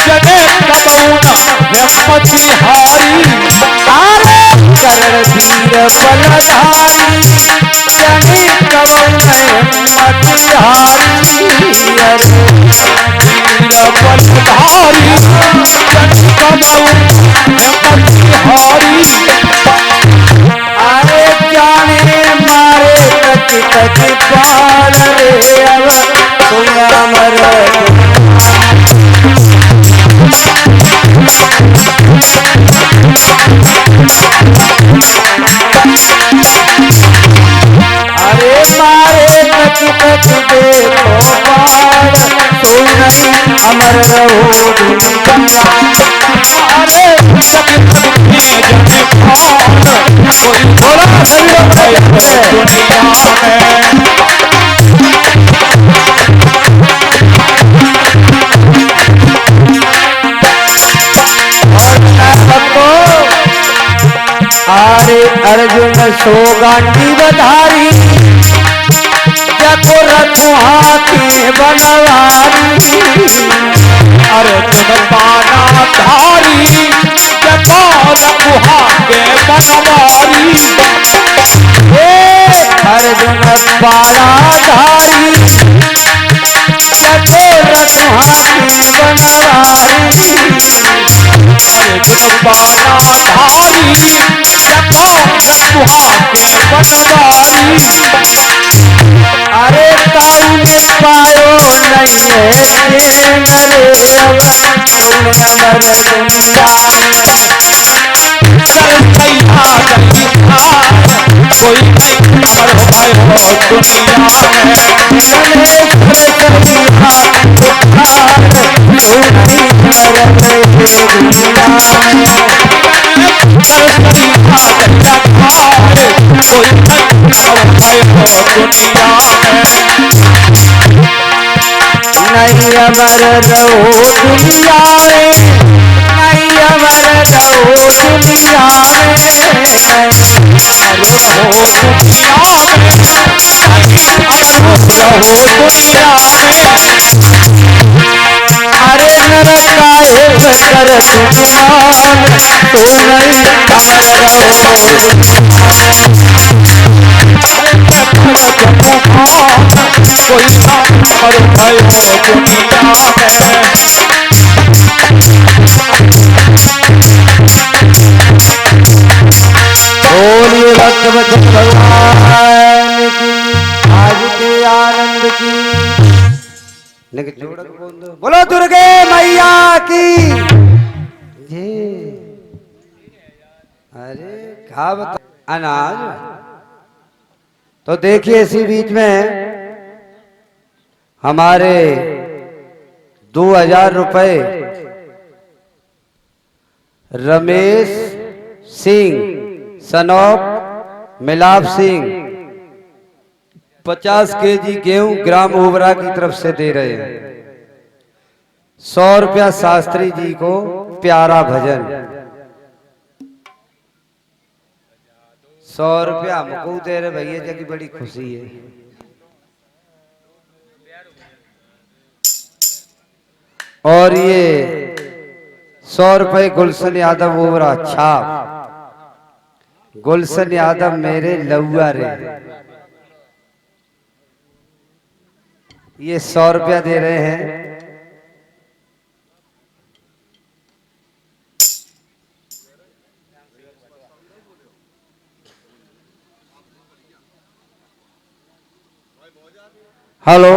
जने कबून हिम्मत हारी अरे करण वीर पलधारी जाने कब में हिम्मत हारी अरे पलधारी जने कबून हिम्मत हारी अरे जाने मारे तक तक पार रे अब तुम अमर अरे मारे तक तक देखो पार तुम नहीं अमर रहो दुनिया अरे जग में जने कौन कोई बोला सही दुनिया में अरे अर्जुन सोगांडी बधारी जको रखू हाथी बनवारी अर्जुन पाना धारी जको रखुहा के बनवारी अर्जुन पाला धारी जको रखू हाथी बनवारी अर्जुन पाना धारी जको रखुहा के बनवारी अरे ताऊ ने पायो नहीं है नरे अब तुम अमर दुनिया कोई नहीं अमर भयो दुनिया नहीं अमर रहो दुनिया में नहीं अमर रहो दुनिया में अरे नरकाए कर तुमान तो नहीं अमर रहो कोई अमर भयो दुनिया में बोलिए भक्त वचन भगवान की आज के आनंद की बोलो दुर्गे मैया की जी। अरे क्या बता अनाज तो देखिए इसी बीच में हमारे 2000 रुपए रमेश सिंह सनौप मिलाप सिंह 50 केजी गेहूं ग्राम ओबरा की तरफ से दे रहे हैं। 100 रुपया शास्त्री जी को प्यारा भजन 100 रुपया हमको दे रहे भैया जी की बड़ी खुशी है। और ये 100 रुपए गुलशन यादव ओबरा छाप गुलशन यादव मेरे लौआ रे ये 100 रुपया दे रहे हैं। हेलो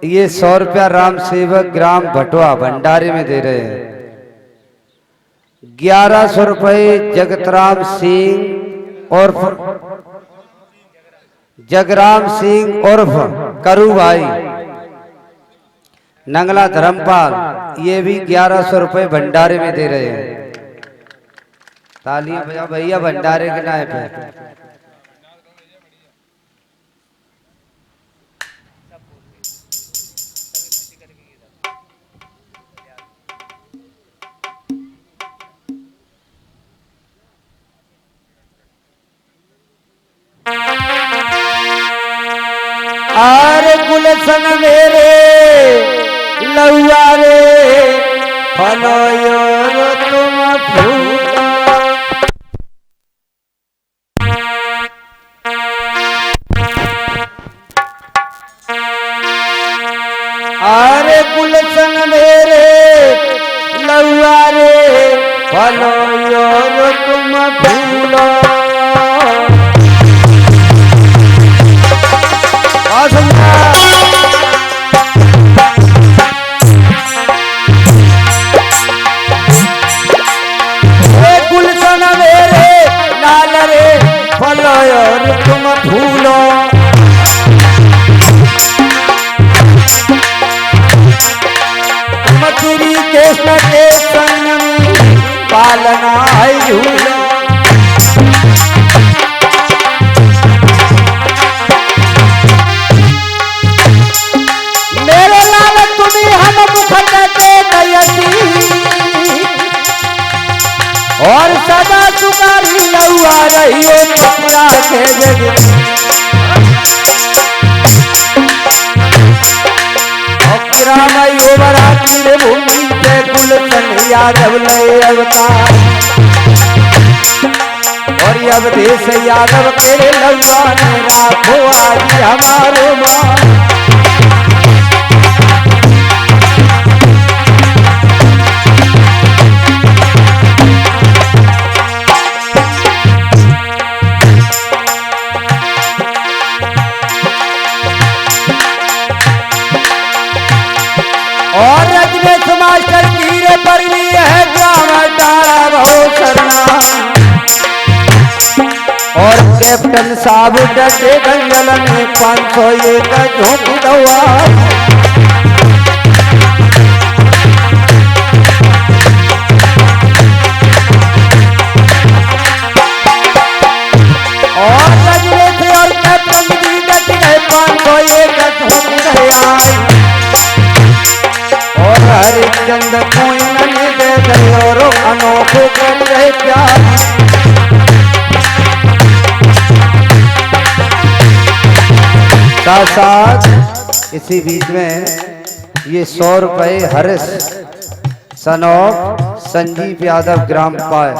ये 100 रुपया राम सेवक ग्राम भटवा भंडारे में दे रहे हैं। 1100 रुपये जगतराम सिंह उर्फ जगराम सिंह उर्फ करू भाई नंगला धर्मपाल, ये भी 1100 रुपये भंडारे में दे रहे हैं। तालियां बजा भैया भंडारे के नाम पे। आरे गुलशन मेरे लौआ रे फलोयो तुम फूला। आरे गुलशन मेरे लौआ रे फलोयो तुम फूलो। गुलशन मेरे लाल रे फलो और तुम फूलो। मथुरी कृष्ण के संग में पालना है झूलो। मेरे लाल तुम्हें हम मुख के नयती और सदा सुकारी लौआ रहियो कपड़ा के जगह। बराती भूमि के गुलशन यादव लय अवतार और अब देश यादव के लौआ ने राखो आज हमारो मां। और रजनीश मास्टर कीरे पर भी है ग्राम तारा बहुत सरना और कैप्टन साहब डटे गंगल में 501 झोंक दवा। और रजनीश और कैप्टन भी डट गए 501 झोंक गया और हरिचंद कोई नहीं दे गए और अनोखो कर रहे प्यार। साथ साथ इसी बीच में ये 100 रुपये हर्ष सनौफ संजीव यादव ग्राम पाए।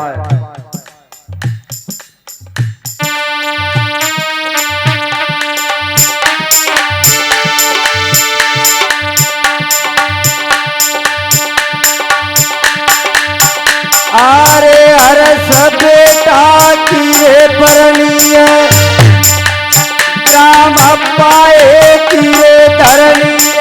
आरे हरस बेटा कीरे परनीय ग्राम पाए कीरे धरणीय।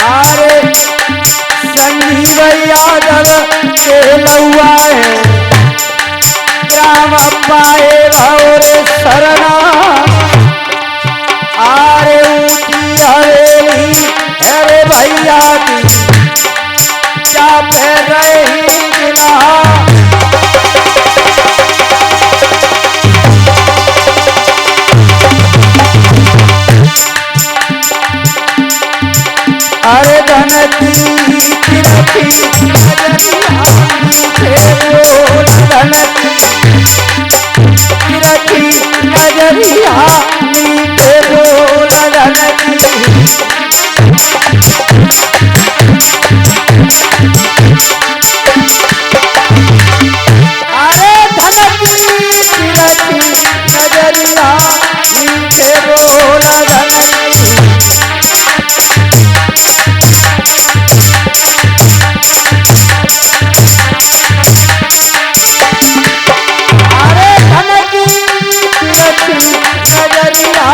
आरे संजीव यादव के लौआ है ग्राम पाए भौरे सरना। आरे ऊंची हवेली अरे भैया की क्या पे रही गिला। अरे धनती किरती नजरिया नीचे बोल धनती। अरे धनती किरती नजरिया नीचे बोल धनती। अरे धनती किरती नजरिया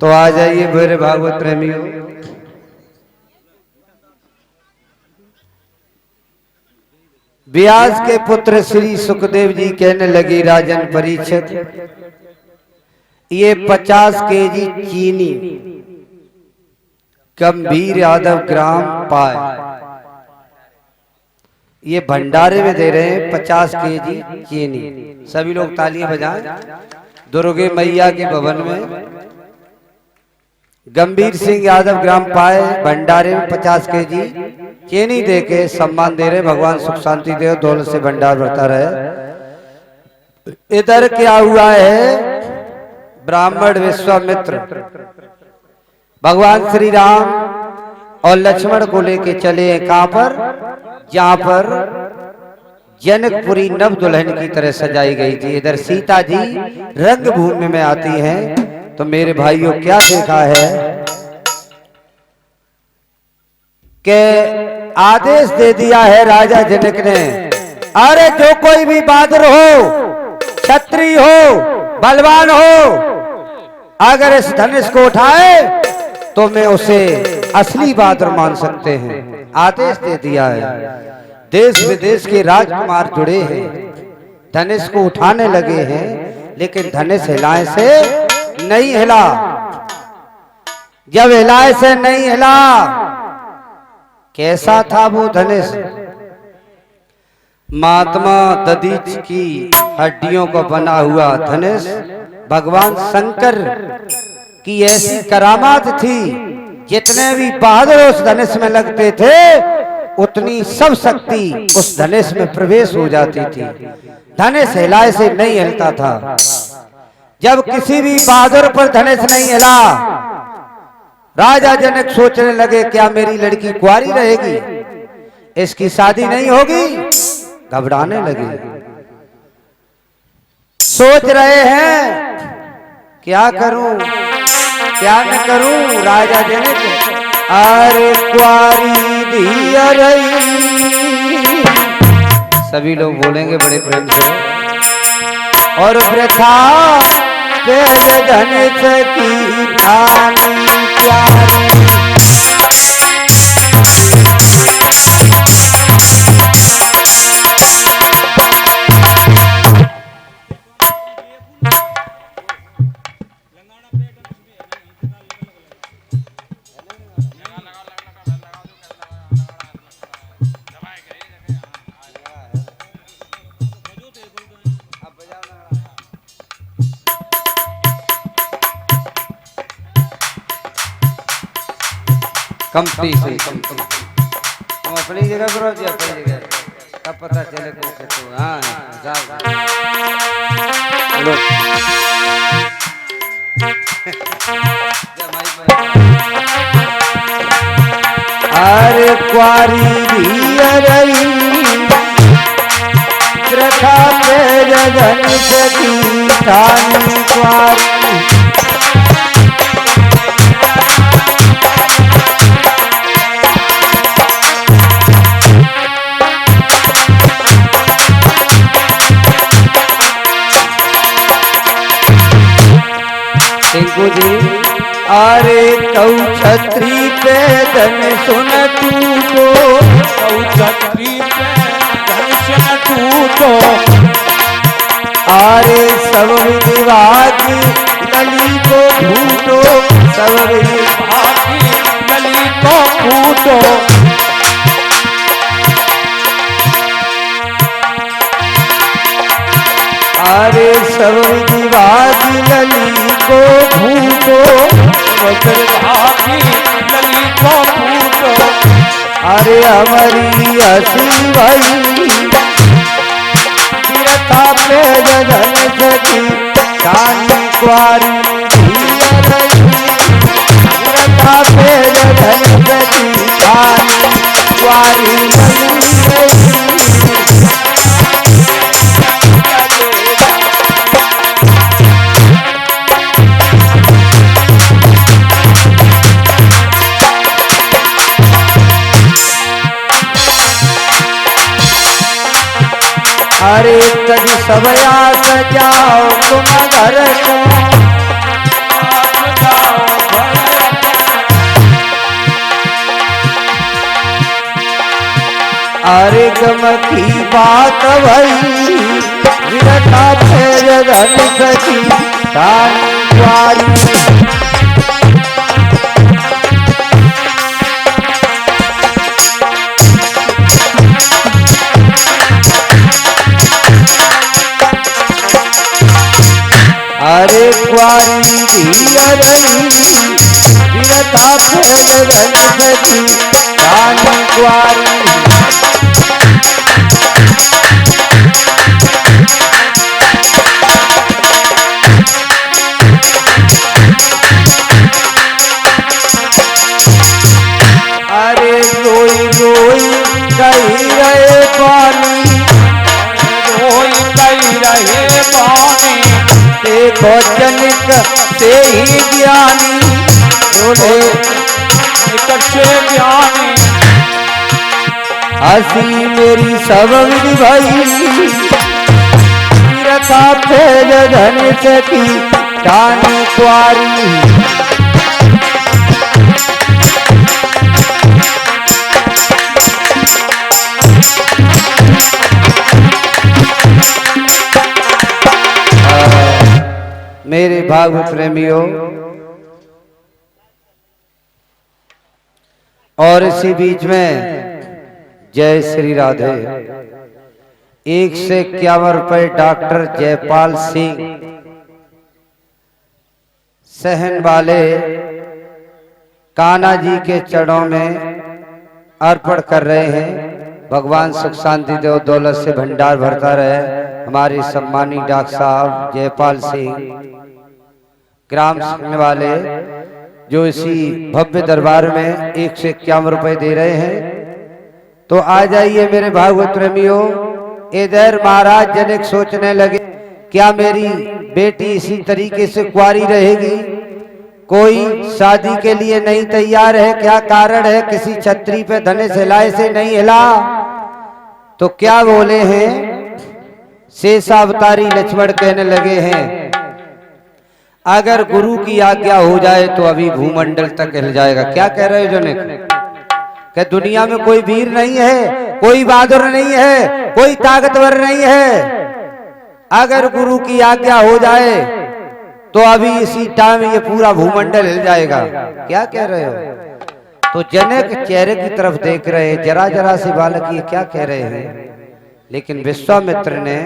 तो आ जाइए मेरे भागवत प्रेमियों। व्यास के पुत्र श्री सुखदेव जी कहने लगी, राजन परीक्षित, ये 50 केजी चीनी गंभीर यादव ग्राम पाए, ये भंडारे में दे रहे हैं 50 केजी चीनी। सभी लोग तालियां बजाएं। दुर्गे मैया के भवन में गंभीर सिंह यादव ग्राम पाए भंडारे में 50 केजी चीनी देके सम्मान दे रहे। भगवान सुख शांति दे, दौलत से भंडार भरता रहे। इधर क्या हुआ है, ब्राह्मण विश्वामित्र भगवान श्री राम और लक्ष्मण को लेके चले हैं कहां पर, जहां पर जनकपुरी नव दुल्हन की तरह सजाई गई थी। इधर सीता जी रंगभूमि में आती हैं। तो मेरे भाइयों क्या देखा है कि आदेश दे दिया है राजा जनक ने, अरे जो कोई भी बहादुर हो, क्षत्रिय हो, बलवान हो, अगर इस धनुष को उठाए तो मैं उसे असली बहादुर मान सकते हैं। आदेश दे दिया है। देश विदेश के राजकुमार जुड़े हैं, धनुष को उठाने लगे हैं, लेकिन धनुष हिलाए से नहीं हिला। जब हिलाए से नहीं हिला, कैसा था वो धनुष? महात्मा दधीच की हड्डियों को बना हुआ धनुष। भगवान शंकर की ऐसी करामात थी, जितने भी बहादुर उस धनुष में लगते थे, उतनी सब शक्ति उस धनुष में प्रवेश हो जाती थी। धनुष हिलाए से नहीं हिलता था। जब किसी भी बहादुर पर धनुष नहीं हिला, राजा जनक सोचने लगे, क्या मेरी लड़की कुंवारी रहेगी, इसकी शादी नहीं होगी? घबराने लगे, सोच रहे हैं क्या करूं क्या न करूं। राजा जनक, अरे कुंवारी धिया रही, सभी लोग बोलेंगे बड़े प्रेम से, और वृथा तेज धनुष की ठानी प्यारी। कमती से कमती, तुम अपनी जगह पर जी, अपनी जगह, तब पता चले कौन से तो। हाँ अरे कुंवारी धिया रही, प्रथा तेज धनुष की ठानी कुंवारी। जी, अरे कौ छत्री पे धन सुन टूटो, कौ छत्री पे धन सुन टूटो, अरे सब विभाग नली को फूटो, सब विभाग नली को फूटो। अरे सब विभाग नली को फूटो, नली को फूटो। अरे हमारी हसी भाई व्यथा पे धनुष की ठानी कुंवारी धिया रही, व्यथा पे धनुष की ठानी कुंवारी रही। अरे तज सबया सजाओ तुम घर को, अरे गम की बात भई विरता फेर धन सकी तानी कुआरी। अरे कुआरी धिया रही विरता फेर धन सकी तानी कुआरी। अरे रोई रोई कही रहे पानी, रोई कही रहे पानी, देखो जनिक से ही ज्ञानी, बोले निकट से ज्ञानी। हसी मेरी सब विधि भई विरता फेर धन सकी तानी कुआरी। मेरे भागवत प्रेमियों, और इसी बीच में जय श्री राधे 151 रुपए डॉक्टर जयपाल सिंह सहन वाले कान्हा जी के चरणों में अर्पण कर रहे हैं। भगवान सुख शांति देव दौलत से भंडार भरता रहे। हमारे सम्मानी डॉक्टर साहब जयपाल सिंह ग्राम सहन वाले जो इसी भव्य दरबार में 151 रुपए दे रहे हैं। तो आ जाइए मेरे भागवत प्रेमियों। इधर महाराज जनक सोचने लगे क्या मेरी बेटी इसी तरीके से कुंवारी रहेगी, कोई शादी के लिए नहीं तैयार है, क्या कारण है, किसी छतरी पे धनुष हिलाए से नहीं हिला। तो क्या बोले हैं शेषावतारी लक्ष्मण कहने लगे हैं अगर गुरु की आज्ञा हो जाए तो अभी भूमंडल तक हिल जाएगा। क्या कह रहे हो जनक? क्या दुनिया में कोई वीर नहीं है, कोई बहादुर नहीं है, कोई ताकतवर नहीं है? अगर गुरु की आज्ञा हो जाए तो अभी इसी टाइम ये पूरा भूमंडल हिल जाएगा। क्या कह रहे हो? तो जनक चेहरे की तरफ देख रहे हैं, जरा जरा सी बालक ये क्या कह रहे हैं। लेकिन विश्वामित्र ने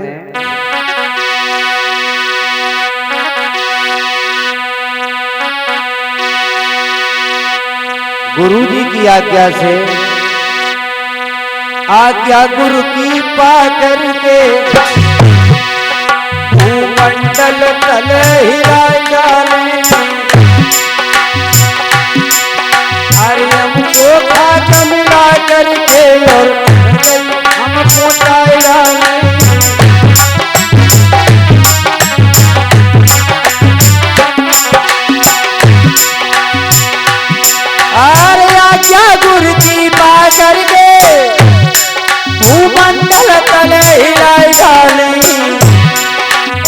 गुरु जी की आज्ञा से आज्ञा गुरु की पा करके भूमंडल तल हिला डाले। अरे हमको खाक मिला करके और हम पहुंचाए डाले। अरे आज्ञा गुरु की पा करके भूमंडल तल हिला डाले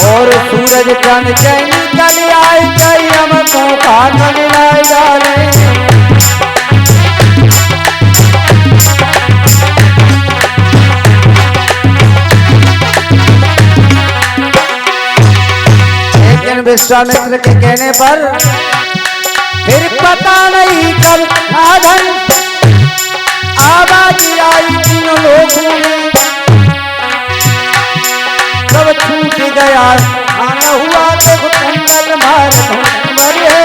और सूरज चंद चैन निकल आए कई हमको खाक मिलाए डाले। लेकिन विश्वामित्र के कहने पर फिर पता नहीं कब साधन आवाज आई तीनों लोगों में, सब छूट गया आना हुआ तो कुंडल मार है।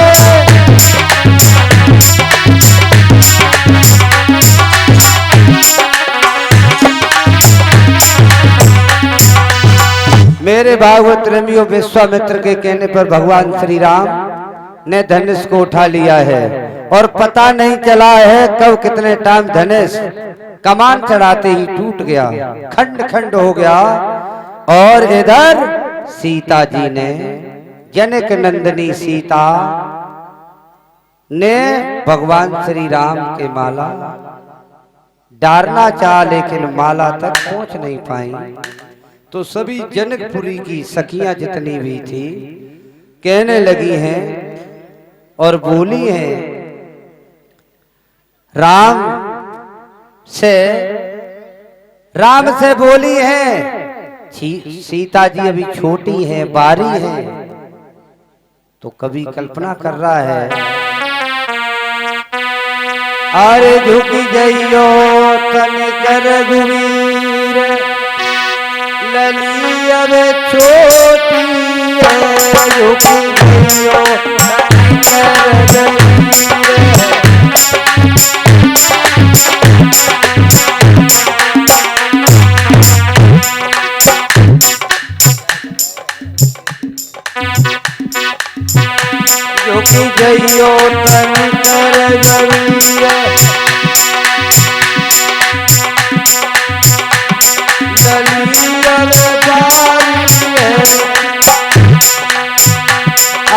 मेरे भागवत प्रेमियों, विश्वामित्र के कहने पर भगवान श्री राम ने धनुष को उठा लिया है और पता नहीं चला है कब कितने टाइम धनुष कमान चढ़ाते ही टूट गया, खंड खंड हो गया। और इधर सीता जी ने, जनक नंदिनी सीता ने भगवान श्री राम के माला डालना चाहा लेकिन माला तक पहुंच नहीं पाई। तो सभी जनकपुरी की सखियां जितनी भी थी कहने लगी हैं और बोली हैं, राम से राम से बोली है सीता जी अभी छोटी है, बारी है। तो कभी कल्पना कर रहा है, अरे झुकी जइयो तनिकर रघुवीर, लली अब छोटी है, झुकी जइयो तनिकर रघुवीर। झुकी जइयो तनिकर रघुवीर,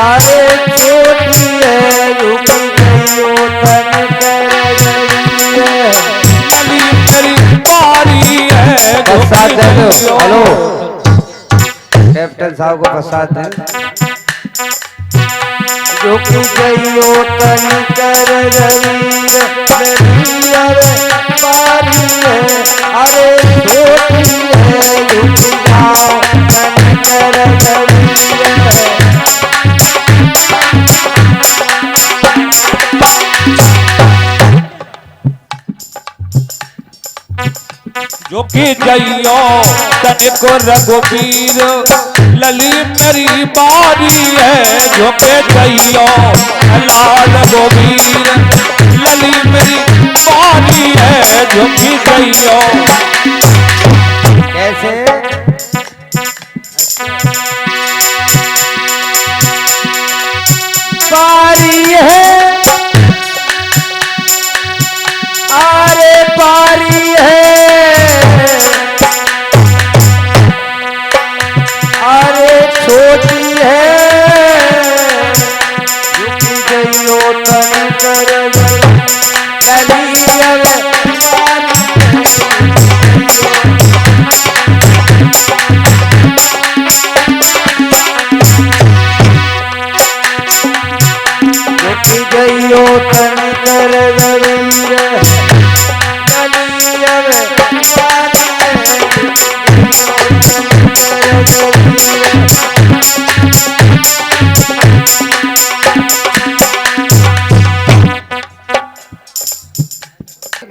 अरे छोटी है, झुकी जइयो तनिकर रघुवीर। लली मेरी बारी है, प्रसाद दे दो। हेलो कैप्टन साहब को प्रसाद दें। झुकी जइयो तनिकर रघुवीर, ललियर बारी है, अरे छोटी है, झुकी जाओ तनिकर रघुवीर। झुकी जइयो तनिक रघुवीर, लली मेरी बारी है, झुके जइयो लाल रघुवीर, लली मेरी बारी है, झुकी जइयो। कैसे? बारी है, अरे बारी है, अरे छोटी है, झुकी जइयो तनिकर ललियर बारी है। झुकी जइयो तनिकर रघुवीर, ललियर बारी है,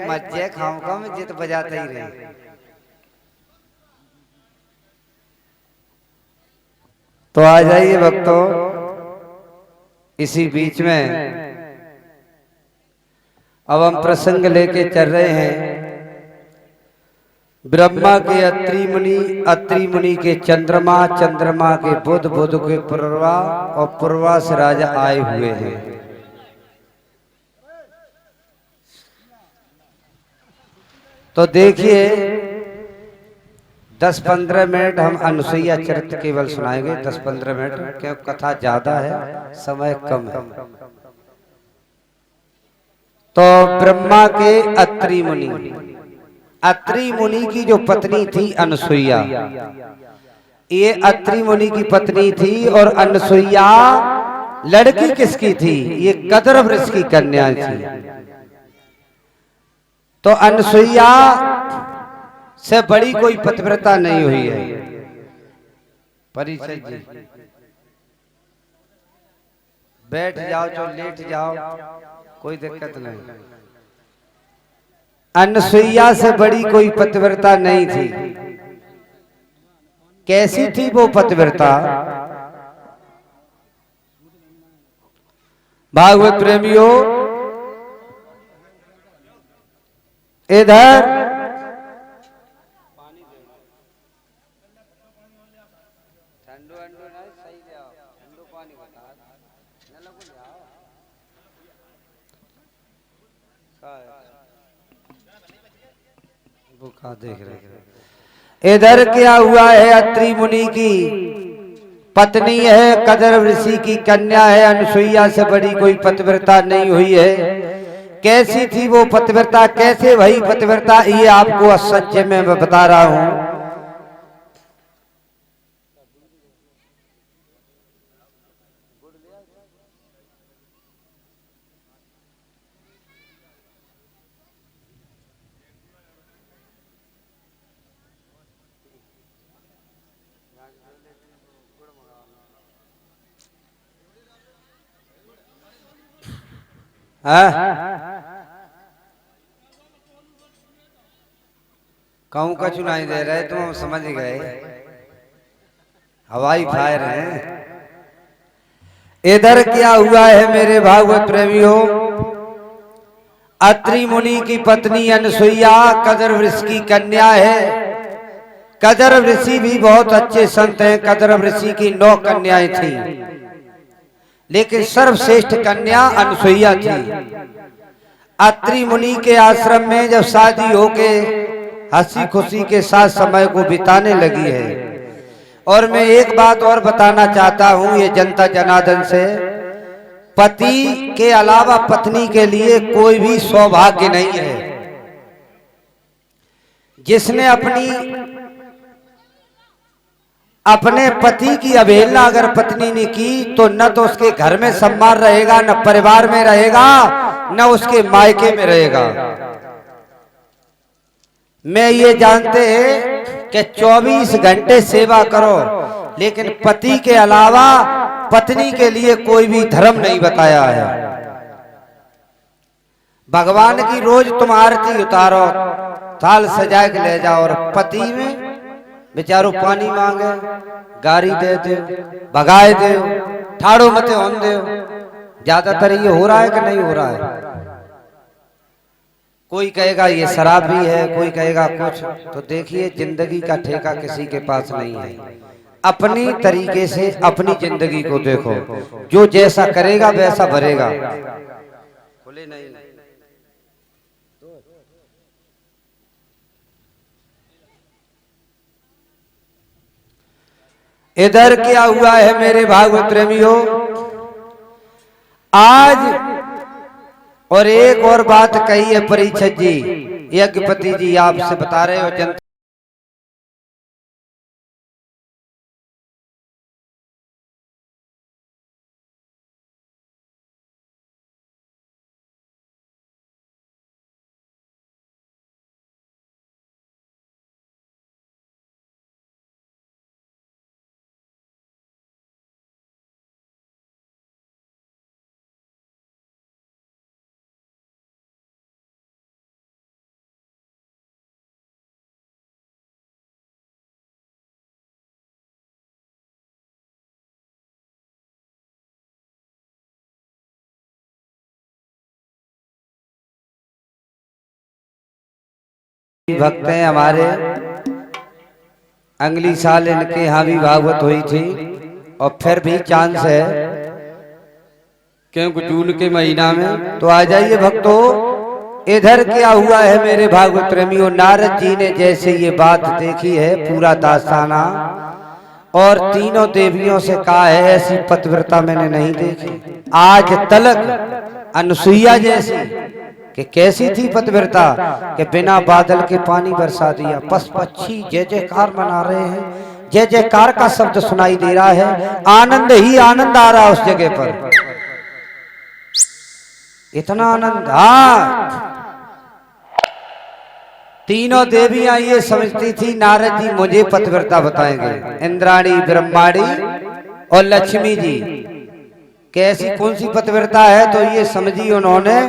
मजे खाऊंगा मैं जित बजाते ही रहे। तो आ जाइए भक्तों, इसी बीच में अब हम प्रसंग लेके चल रहे हैं। ब्रह्मा के अत्रि मुनि, अत्रि मुनि के चंद्रमा, चंद्रमा के बुध, बुध के पूर्वा और पूर्वा से राजा आए हुए हैं। तो देखिए 10-15 मिनट हम अनुसुईया चरित्र केवल सुनाएंगे, 10-15 मिनट, क्योंकि कथा ज्यादा है, समय कम है। तो ब्रह्मा के अत्रि मुनि, अत्रि मुनि की जो पत्नी थी अनसुईया, ये अत्रि मुनि की पत्नी थी। और अनसुईया लड़की किसकी थी? ये कदर वृक्ष की कन्या थी। तो अनसुईया से बड़ी कोई पतिव्रता नहीं हुई है। परिचय जी बैठ जाओ, जो लेट जाओ, कोई दिक्कत नहीं। अनसुईया से बड़ी कोई पतिव्रता नहीं थी। कैसी थी वो पतिव्रता? भागवत प्रेमियों इधर देख रहे। इधर क्या हुआ है? अत्रि मुनि की पत्नी है, कदर ऋषि की कन्या है, अनसुईया से बड़ी कोई पतिव्रता नहीं हुई है। कैसी थी वो पतिव्रता, कैसे वही पतिव्रता, ये आपको सच्चे में मैं बता रहा हूं। कहूं का चुनाई दे रहे तुम समझ गए, हवाई फायर है। इधर क्या हुआ है मेरे भागवत प्रेमियों, अत्रि मुनि की पत्नी अनसुईया कदर्व ऋषि की कन्या है। कदर्व ऋषि भी बहुत अच्छे संत हैं। कदर्व ऋषि की 9 कन्याएं थी, लेकिन सर्वश्रेष्ठ कन्या अनसुईया थी। अत्रि मुनि के आश्रम में जब शादी होके हंसी खुशी के साथ समय को बिताने लगी है। और मैं एक बात और बताना चाहता हूं ये जनता जनार्दन से, पति के अलावा पत्नी के लिए कोई भी सौभाग्य नहीं है। जिसने अपने पति की अवहेलना अगर पत्नी ने की तो न तो उसके घर में सम्मान रहेगा, न परिवार में रहेगा, न उसके मायके में रहेगा। मैं ये जानते हैं कि 24 घंटे सेवा करो, लेकिन पति के अलावा पत्नी के लिए कोई भी धर्म नहीं बताया है। भगवान की रोज तुम आरती उतारो, थाल सजा के ले जाओ, और पति में बेचारो पानी मांगे, गाड़ी दे दो, भगाए दो, ठाड़ो मते होन दो। ज्यादातर ये हो रहा है कि नहीं हो रहा है? कोई कहेगा ये शराब भी है, कोई कहेगा कुछ। तो देखिए जिंदगी का ठेका किसी के पास नहीं है। अपनी तरीके से अपनी जिंदगी को देखो, जो जैसा करेगा वैसा भरेगा। खुले नहीं। इधर क्या हुआ है मेरे भागवत प्रेमियों, आज और एक और बात कही है परीक्षित जी, यज्ञपति जी आपसे बता रहे हो जनता भक्त हैं हमारे, अगली साल इनके यहाँ भी भागवत हुई थी और फिर भी चांस है क्योंकि जून के महीना में। तो आ जाइए भक्तों। इधर क्या हुआ है मेरे भागवत प्रेमियों, नारद जी ने जैसे ये बात देखी है पूरा दास्ताना, और तीनों देवियों से कहा है ऐसी पतिव्रता मैंने नहीं देखी आज तलक। अनसुईया जैसी कि कैसी थी पतिव्रता कि बिना बादल के पानी बरसा दिया, पशु पक्षी जय जयकार मना रहे हैं, जय जयकार का शब्द सुनाई दे रहा है, आनंद ही आनंद आ रहा है उस जगह पर, इतना आनंद। हाँ, तीनों देवियां ये समझती थी नारद जी मुझे पतिव्रता बताएंगे, इंद्राणी, ब्रह्माणी और लक्ष्मी जी। कैसी कौन सी पतिव्रता है तो ये समझी उन्होंने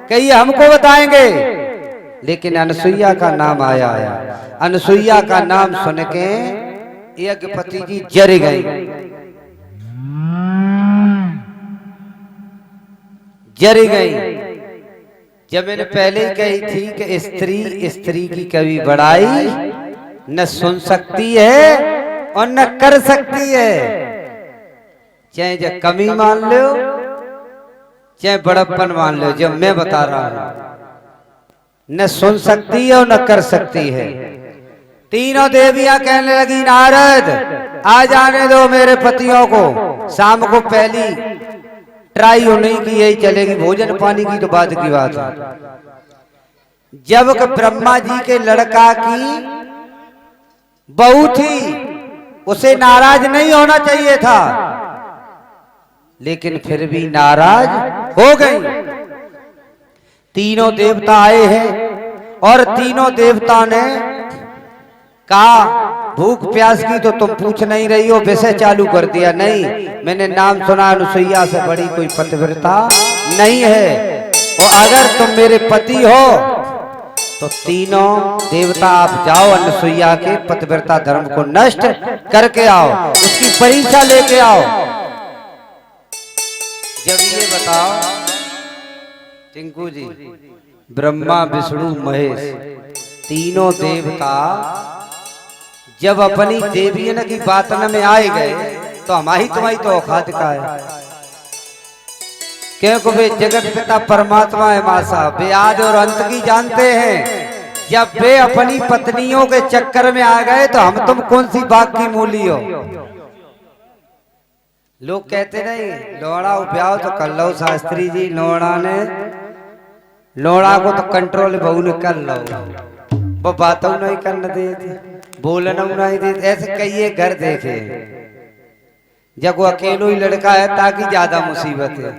कि ये हमको बताएंगे। लेकिन अनसुईया का नाम आया है। अनसुईया का नाम सुन के यज्ञपति जी जर गए, जर गई। जब मैंने पहले ही कही थी कि स्त्री स्त्री की कभी बड़ाई न सुन सकती है और न कर सकती है, चाहे जो कमी मान लो चाहे बड़प्पन मान लो। जो मैं बता रहा हूं न सुन सकती है और न कर सकती है। तीनों देवियां कहने लगी नारद आ जाने दो मेरे पतियों को, शाम को पहली ट्राई होने की यही चलेगी, भोजन पानी की तो बाद की बात है। जब ब्रह्मा जी के लड़का की बहू थी उसे नाराज नहीं होना चाहिए था, लेकिन फिर भी नाराज हो गई। तीनों देवता आए हैं और तीनों देवता ने कहा भूख प्यास की तो तुम पूछ नहीं रही हो, विषय चालू कर दिया। नहीं, मैंने नाम सुना अनुसुईया से बड़ी कोई पतिव्रता नहीं है। तो अगर तुम मेरे पति हो तो तीनों देवता आप जाओ अनसुईया के पतिव्रता धर्म को नष्ट करके आओ, उसकी परीक्षा लेके आओ। जब ये बताओ टिंकू जी, ब्रह्मा विष्णु महेश तीनों देवता जब अपनी देवियन की बातन में आए गए तो हमारी तुम्हारी तो औकात का है, क्योंकि वे जगत पिता परमात्मा है मां साहब, वे आदि और अंत की जानते हैं। जब वे अपनी पत्नियों के चक्कर में आ गए तो हम तुम कौन सी बात की मूली हो। लोग कहते नहीं लोड़ा ब्याह तो कर लो शास्त्री जी, लोड़ा को तो कंट्रोल बहू ने कर लो, वो बातों नहीं करने देते, बोलना नहीं देते। ऐसे कई घर देखे जब वो अकेलो ही लड़का है ताकि ज्यादा मुसीबत है।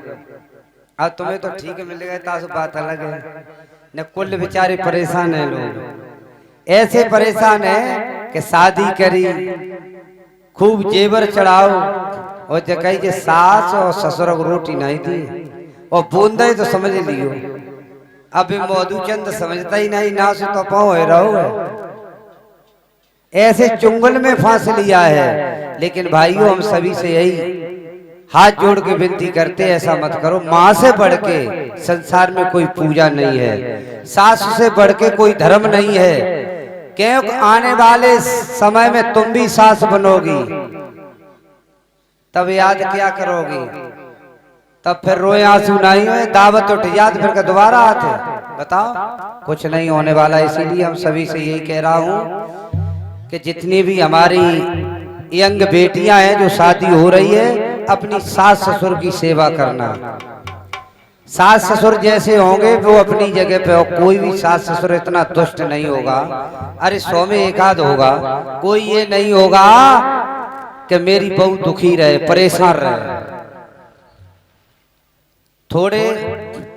अब तुम्हें तो ठीक मिल गए तासु बात अलग है न, कुल बेचारे परेशान है। लोग ऐसे परेशान है कि शादी करी खूब जेवर चढ़ाओ और जगह के सास और ससुर को रोटी नहीं दी और बूंदा तो समझ लियो। अभी मधुचंद समझता ही नहीं, ना से तो पाओ रहो, ऐसे चुंगल में फांस लिया है। लेकिन भाइयों हम सभी से यही हाथ जोड़ के विनती करते, ऐसा मत करो। माँ से बढ़ के संसार में कोई पूजा नहीं है, सास से बढ़ के कोई धर्म नहीं है, क्योंकि आने वाले समय में तुम भी सास बनोगी, तब याद क्या करोगी, तब फिर रोए आंसू नहीं हुए, दावत उठ याद फिर दोबारा आते। बताओ कुछ नहीं होने वाला। इसीलिए हम सभी से यही कह रहा हूं कि जितनी भी हमारी यंग बेटियां हैं जो शादी हो रही है, अपनी सास ससुर की सेवा करना। सास ससुर जैसे होंगे वो अपनी जगह पे हो, कोई भी सास ससुर इतना दुष्ट नहीं होगा, अरे 100 में एक आध होगा, कोई ये नहीं होगा कि मेरी बहू दुखी रहे परेशान रहे। थोड़े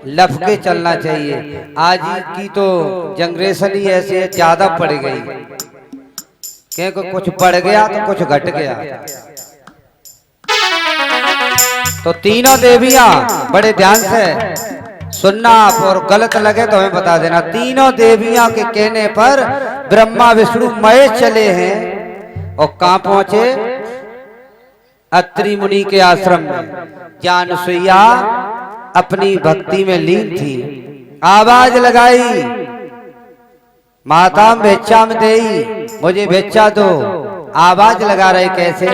लफके चलना चाहिए। आज की तो जनरेशन ही ऐसी है, ज्यादा पड़ गई, क्योंकि कुछ बढ़ गया तो कुछ घट गया। तो तीनों देवियां बड़े ध्यान से सुनना आप, और गलत लगे तो हमें बता देना। तीनों देवियां के कहने पर ब्रह्मा विष्णु महेश चले हैं और कहां पहुंचे? अत्रि मुनि के आश्रम में। जान सुइया अपनी भक्ति में लीन थी, आवाज लगाई, माता भेक्षा में देई, मुझे भेक्षा दो। आवाज लगा रहे कैसे?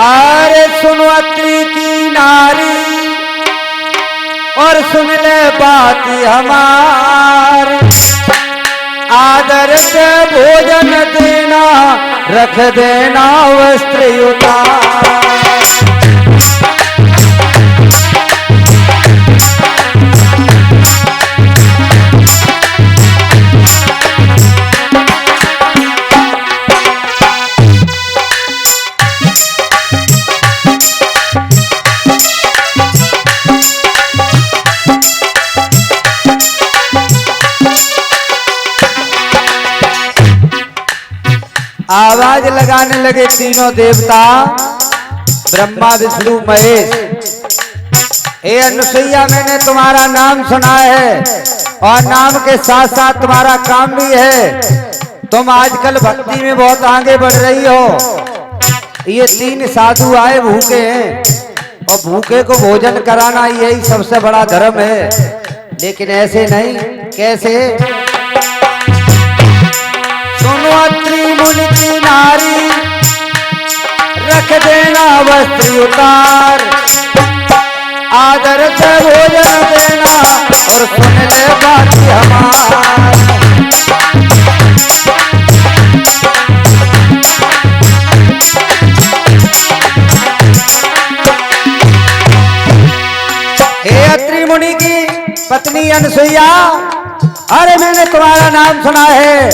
अरे सुनो अत्रि की नारी और सुन ले बात हमारी, आदर से भोजन देना, रख देना वस्त्र उतार। आवाज लगाने लगे तीनों देवता, ब्रह्मा विष्णु महेश। हे अनुसुईया, मैंने तुम्हारा नाम सुना है और नाम के साथ साथ तुम्हारा काम भी है। तुम आजकल भक्ति में बहुत आगे बढ़ रही हो। ये 3 साधु आए भूखे हैं और भूखे को भोजन कराना यही सबसे बड़ा धर्म है। लेकिन ऐसे नहीं, कैसे? सुनो अत्रि मुनि की नारी, रख देना वस्त्र उतार, आदर से भोजन देना और सुन ले बात हमारी। हे अत्रि मुनि की पत्नी अनुसुईया, अरे मैंने तुम्हारा नाम सुना है,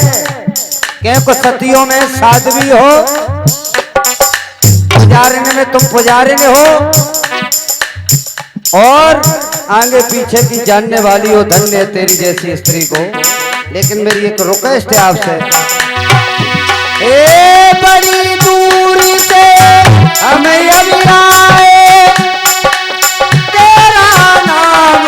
क्योंकि सतियों में साध्वी हो, पुजारिनी में तुम पुजारिनी हो और आगे पीछे की जानने वाली हो। धन्य है तेरी जैसी स्त्री को। लेकिन मेरी एक रिक्वेस्ट है आपसे, ए बड़ी दूरी से हमें अब आए, तेरा नाम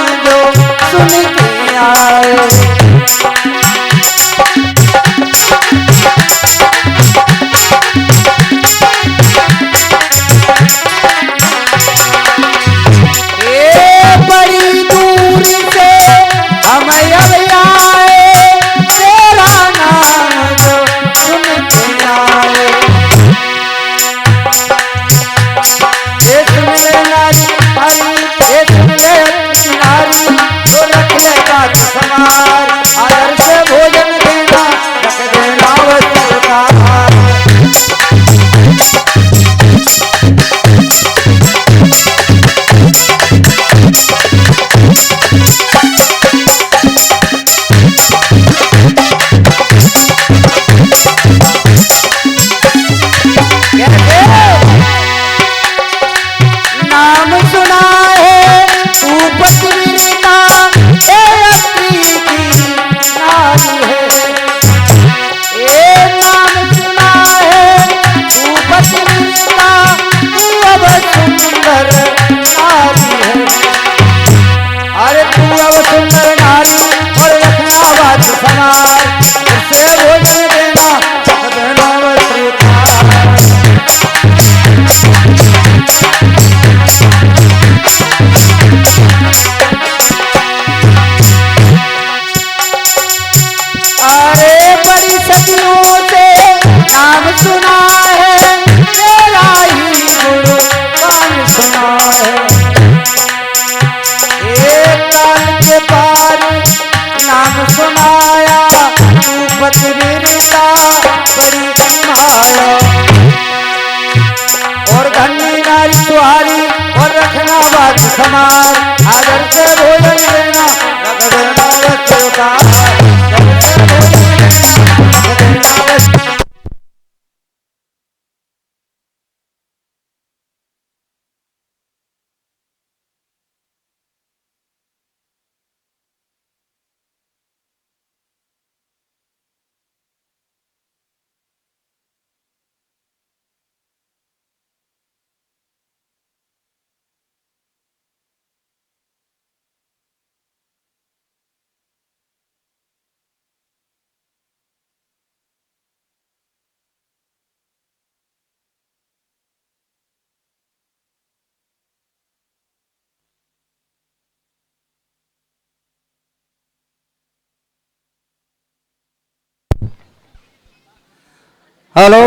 हेलो,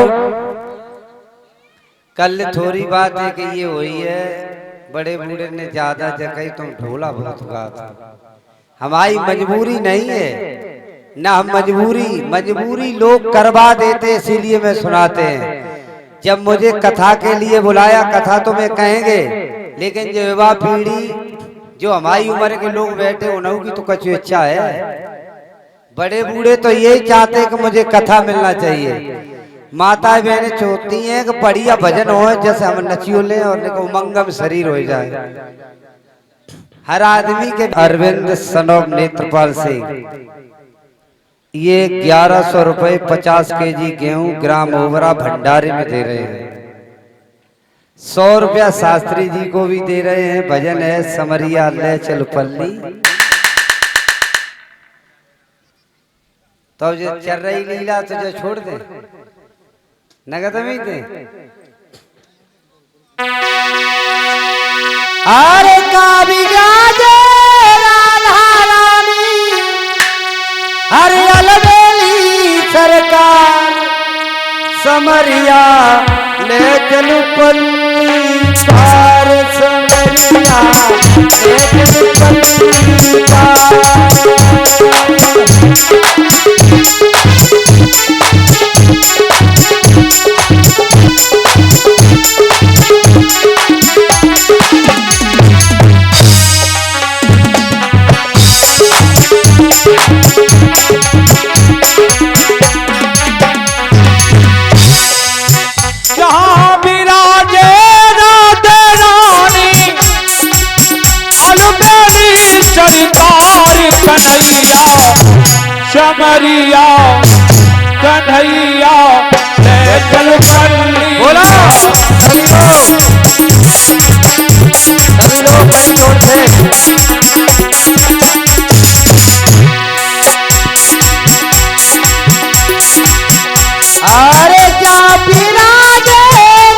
कल थोड़ी बात है कि ये हुई है, बड़े बूढ़े ने ज्यादा जगह तुम ढोला बहुत गा था। हमारी मजबूरी नहीं है ना, हम मजबूरी लोग करवा देते, इसीलिए मैं सुनाते हैं। जब मुझे कथा के लिए बुलाया, कथा तो मैं कहेंगे, लेकिन जो युवा पीढ़ी, जो हमारी उम्र के लोग बैठे, उन्हों की तो कुछ इच्छा है। बड़े बूढ़े तो यही चाहते हैं कि मुझे कथा मिलना चाहिए। माता बहनें चाहती हैं कि बढ़िया भजन हो, जैसे हम नचियो ले और उमंगम शरीर हो जाए। हर आदमी के अरविंद सनोब नेत्रपाल सिंह ये 1100 रुपए 50 केजी गेहूं ग्राम ओवरा भंडारे में दे रहे हैं। 100 रुपया शास्त्री जी को भी दे रहे हैं। भजन है समरिया ले चल पल्ली। तो जो चल रही लीला तो जो छोड़ दे, नगद में दे। अरे काबिगाजे राधा रानी, अरे अलबेली सरकार, समरिया ले चलू पल्ली पार, समरिया ले चलू पल्ली पार। जहाँ विराजे राधे रानी, अलबेली सरकार, कन्हैया समरिया कन्हैया ले चल पल्ली। बोला सभी लोग बड़ी जोर से। अरे क्या विराजे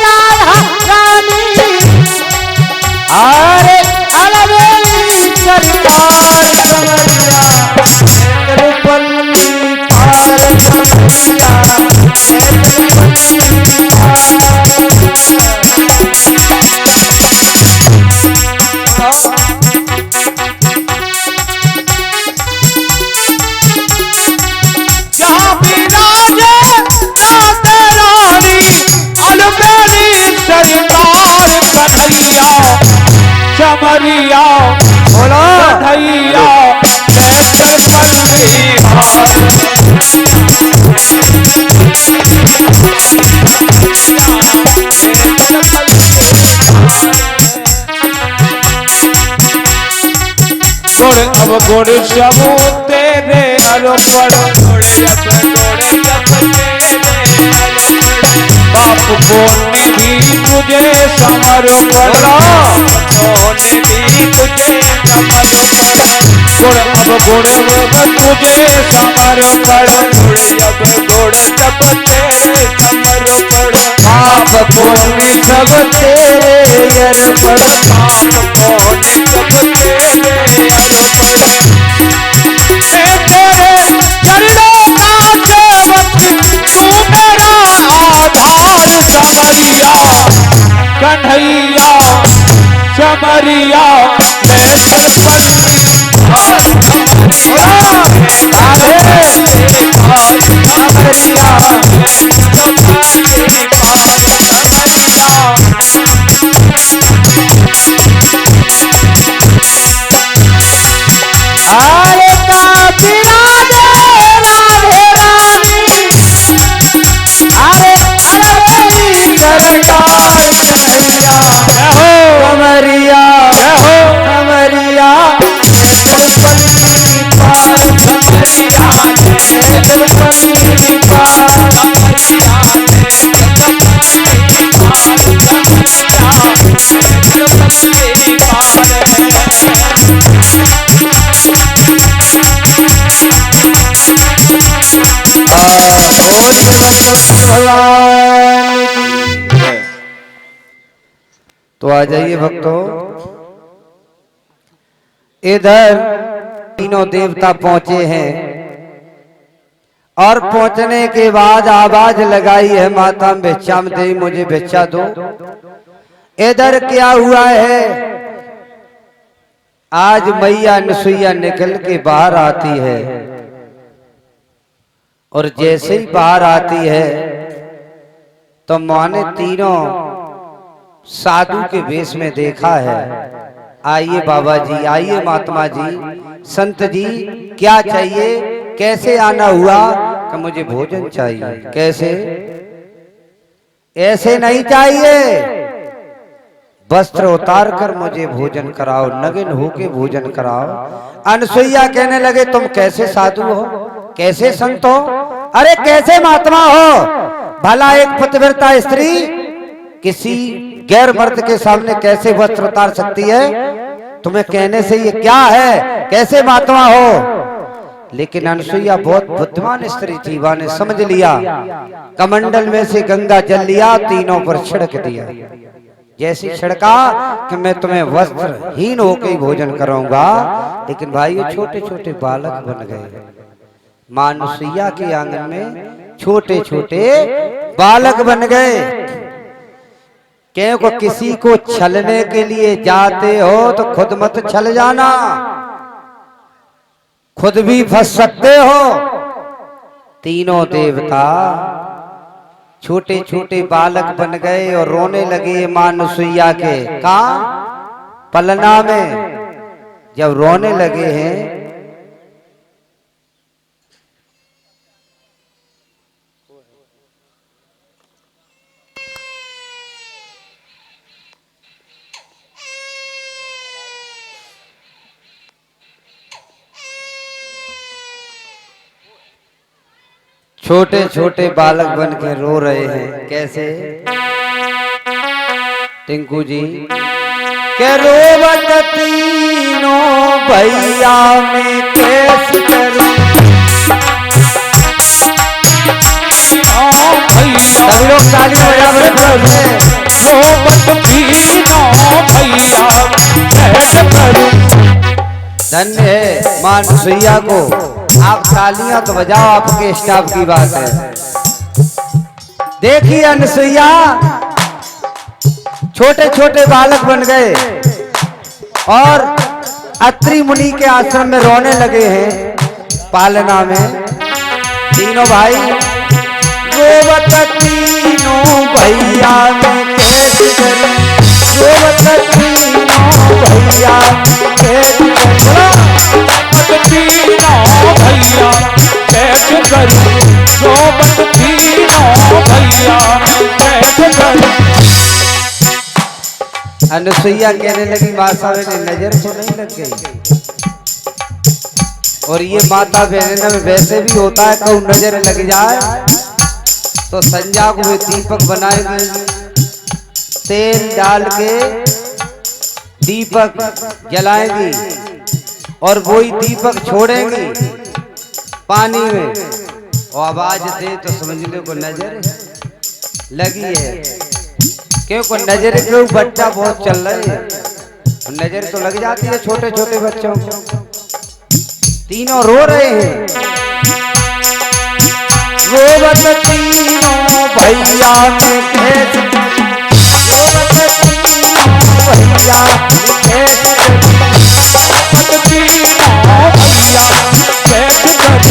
राधा रानी, अरे अलबेली सरकार, समरिया ले पल्ली पार, समरिया ले पल्ली पार। जहाँ विराजे राधे रानी, अलबेली सरकार, कन्हैया समरिया बोलो कन्हैया ले चल पल्ली पार। गुड़ अब गुड़ सब तेरे अरपड़, बाप पुण्य भी तुझे समर्पण, पुण्य भी तुझे समर्पण। गुड़ अब गुड़ तुझे समर्पण, अब गुड़ सब तेरे समर्पण। आप पुण्य सब तेरे अर्पण, पाप पुण्य सब तेरे अर्पण। तेरे चरणों का सेवक तू मेरा आधार, समरिया कन्हैया समरिया ले चल पल्ली पार, समरिया अरे का विराजे राधे रानी, अरे अलबेली सरकार, कन्हैया समरिया समरिया ले चल पल्ली पार, समरिया ले चल पल्ली पार। तो आ जाइए भक्तों, इधर तीनों देवता पहुंचे हैं और पहुंचने के बाद आवाज लगाई है, माता भिक्षा में दे, मुझे भिक्षा दो। इधर क्या हुआ है, आज मैया अनसुईया निकल के बाहर आती है, और जैसे ही बाहर आती है तो मां ने तीनों साधु के वेश में देखा है। आइए बाबा जी, आइए महात्मा जी, संत जी, क्या चाहिए, कैसे आना हुआ? कि मुझे भोजन चाहिए। कैसे? ऐसे नहीं चाहिए, वस्त्र उतार कर मुझे भोजन कराओ, नग्न होके भोजन कराओ। अनसुईया कहने लगे, तुम कैसे साधु हो, कैसे संत हो, अरे कैसे महात्मा हो? भला एक पतिव्रता स्त्री किसी गैर मर्द के सामने कैसे वस्त्र उतार सकती है? तुम्हें कहने से ये क्या है, कैसे महात्मा हो? लेकिन अनसुईया बहुत बुद्धिमान स्त्री थी, वह ने समझ लिया। कमंडल में से गंगा जल लिया, तीनों पर छिड़क दिया। जैसी छिड़का कि मैं तुम्हें वस्त्रहीन होकर ही भोजन कराऊंगा। लेकिन भाई ये छोटे छोटे बालक बन गए। मां अनसुईया के आंगन में छोटे छोटे बालक बन गए। क्योंकि किसी को छलने के लिए जाते हो तो खुद मत छल जाना, खुद भी फंस सकते हो। तीनों देवता छोटे छोटे बालक बन गए और रोने लगे मां अनसुईया के। कहाँ? पलना में। जब रोने लगे हैं छोटे छोटे बालक बन के रो रहे हैं। कैसे? टिंकू जी के रोवत तीनों भैया में कैसे करूं? सभी लोग ताली बजा बजे। रोवत तीनों भैया कैसे करूं? धन्य है मां अनसुईया को। आप तालियां तो बजाओ, आपके स्टाफ की बात है। देखिए अनसुईया छोटे छोटे बालक बन गए और अत्रि मुनि के आश्रम में रोने लगे हैं। पालना में तीनों भाई रोवत तीनों भैया में कैसे करूं? रोवत तीनों भैया कैसे करूं? तीनों भैया कैसे करूं? रोवत तीनों भैया कैसे करूं? अनसुईया कहने लगी, माता बहन नजर तो नहीं लग गई? और ये माता बहन में वैसे भी होता है, कहूँ नजर लग जाए तो संजा को वे दीपक बनाएंगे, तेल डाल के दीपक जलाएंगी और वही दीपक छोड़ेंगी पानी में, और आवाज दे तो समझ लो को नजर लगी है। क्योंकि नजर के बच्चा बहुत चल रहे हैं, नजर तो लग जाती है छोटे छोटे बच्चों को। तीनों रो रहे हैं। रोवत तीनों भैया में कैसे? रोवत तीनों भैया में कैसे? रोवत तीनों भैया कैसे करूं?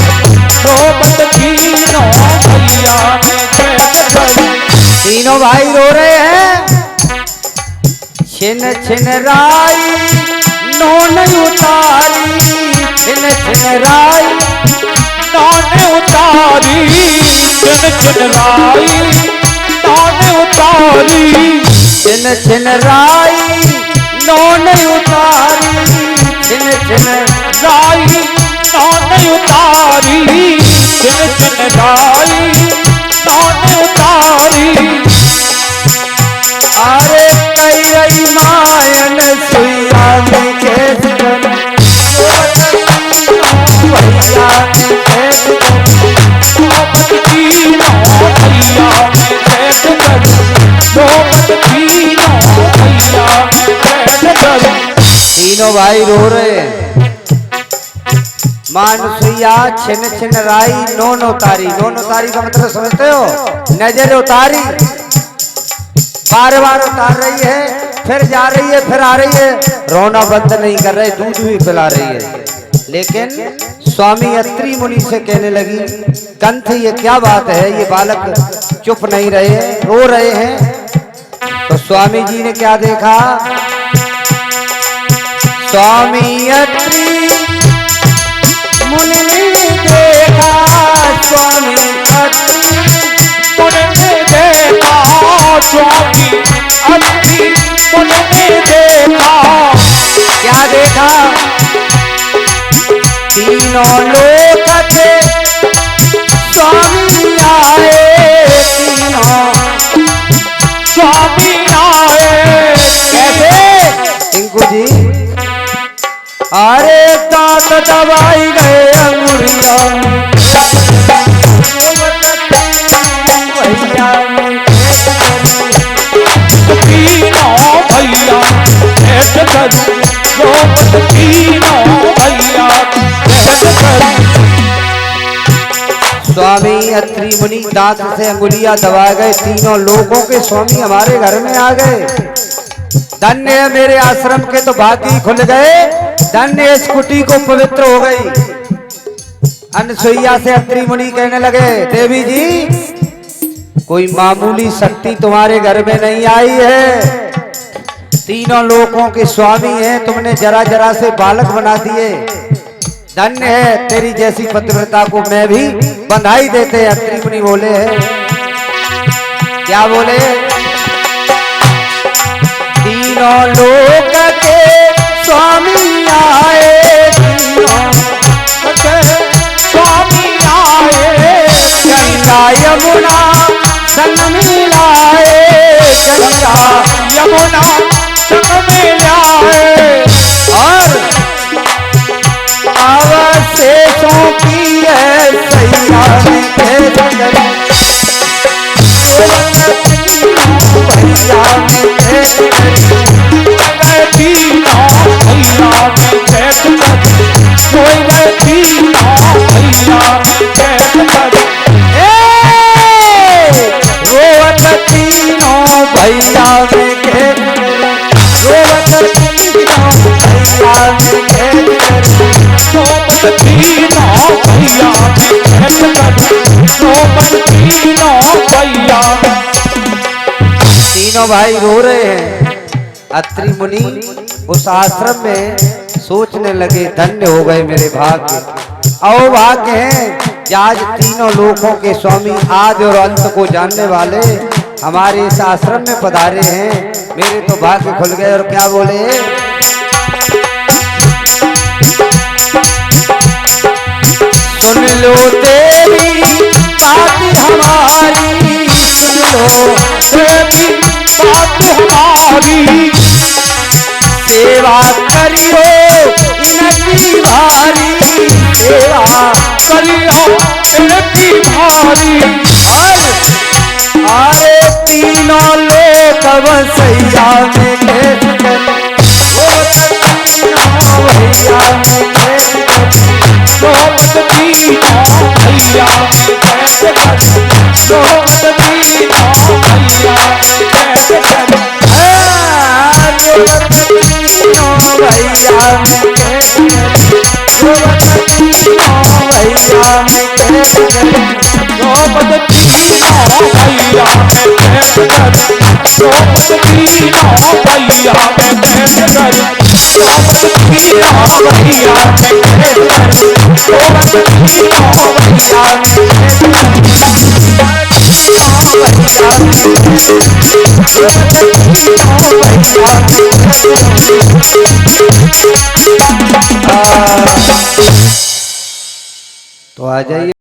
रोवत तीनों भैया में कैसे करूं? तीनों भाई रो रहे हैं। छिन छिन राई नौन उतारी, छिन छिन राई नौन उतारी, छिन छिन राई नौन उतारी, छिन छिन राई नौन उतारी, छिन छिन राई नौन उतारी, छिन छिन राई नौन उतारी। अरे कई रही मायन सुईया में कैसे करूं? भैया में कैसे करूं? रोवत तीनों भैया में कैसे करूं? रोवत तीनों भैया में कैसे करूं? तीनों भाई रो रहे हैं। मानसुइया छिन छिन राई नो नो तारी। नो नो तारी का मतलब समझते हो? नजर उतारी, बार बार उतार रही है, फिर जा रही है, फिर आ रही है, रोना बंद नहीं कर रही, दूध भी पिला रही है। लेकिन स्वामी अत्रि मुनि से कहने लगी, कंठ ये क्या बात है, ये बालक चुप नहीं रहे, रो रहे हैं। तो स्वामी जी ने क्या देखा? स्वामी अत्रि मुनि ने देखा, स्वामी अत्रि मुनि ने देखा, स्वामी अत्रि मुनि ने देखा। क्या देखा? तीनों लोक के स्वामी आए, तीनों स्वामी आए। कैसे? टिंकू जी, अरे दांत दबाई गए अंगुरिया भैया तीनों भैया भेंट करूं, तीनों भैया भेंट करूं। स्वामी अत्रि मुनि दांत से अंगुलियां दबा गए, तीनों लोगों के स्वामी हमारे घर में आ गए। धन्य है मेरे आश्रम के तो भाग्य ही खुल गए, धन्य इस कुटी को पवित्र हो गई। अनसुईया से अत्रि मुनि कहने लगे, देवी जी कोई मामूली शक्ति तुम्हारे घर में नहीं आई है, तीनों लोगों के स्वामी हैं, तुमने जरा जरा से बालक बना दिए। धन्य है तेरी जैसी पतिव्रता को, मैं भी बधाई देते हैं। अत्रि मुनि बोले हैं, क्या बोले? तीनों लोक के स्वामी आए, तीनों के स्वामी आए। गंगा यमुना संग मिलाए, गंगा यमुना संग मिलाए। और अवशेषों की है सैया में भेद करी, भैया में भेद करी, तीनों भैया में भेंट करूं, कोई गए तीनों भैया में भेंट करूं। रोवत तीनों भैया में भेद करी, रोवत तीनों भैया में भेद करी, सोबत तीनों भैया में भेंट करूं, सोबत तीनों भैया में। तीनों भाई रो रहे हैं। अत्रि मुनि उस आश्रम में सोचने लगे, धन्य हो गए मेरे भाग्य, अहोभाग्य हैं कि आज तीनों लोकों के स्वामी आदि और अंत को जानने वाले हमारे इस आश्रम में पधारे हैं, मेरे तो भाग्य खुल गए। और क्या बोले? सुन लो तेरी बात हमारी, सुन लो देवी बात हमारी, सेवा करियो इनकी भारी, सेवा करियो इनकी भारी। अरे तीनों लोक बसैया में भेद करी, वो तीनों भैया में भेद करी, सोबत तीनों भैया में भेंट करूं, सोबत तीनों भैया में भेंट करूं। रोवत तीनों भैया में भेद करी, रोवत तीनों भैया में भेद करी, सोबत तीनों भैया में भेंट करूं, सोबत तीनों भैया में भेंट करूं, सोबत तीनों भैया में भेंट करूं, सोबत तीनों भैया में भेंट तो आ जाइए।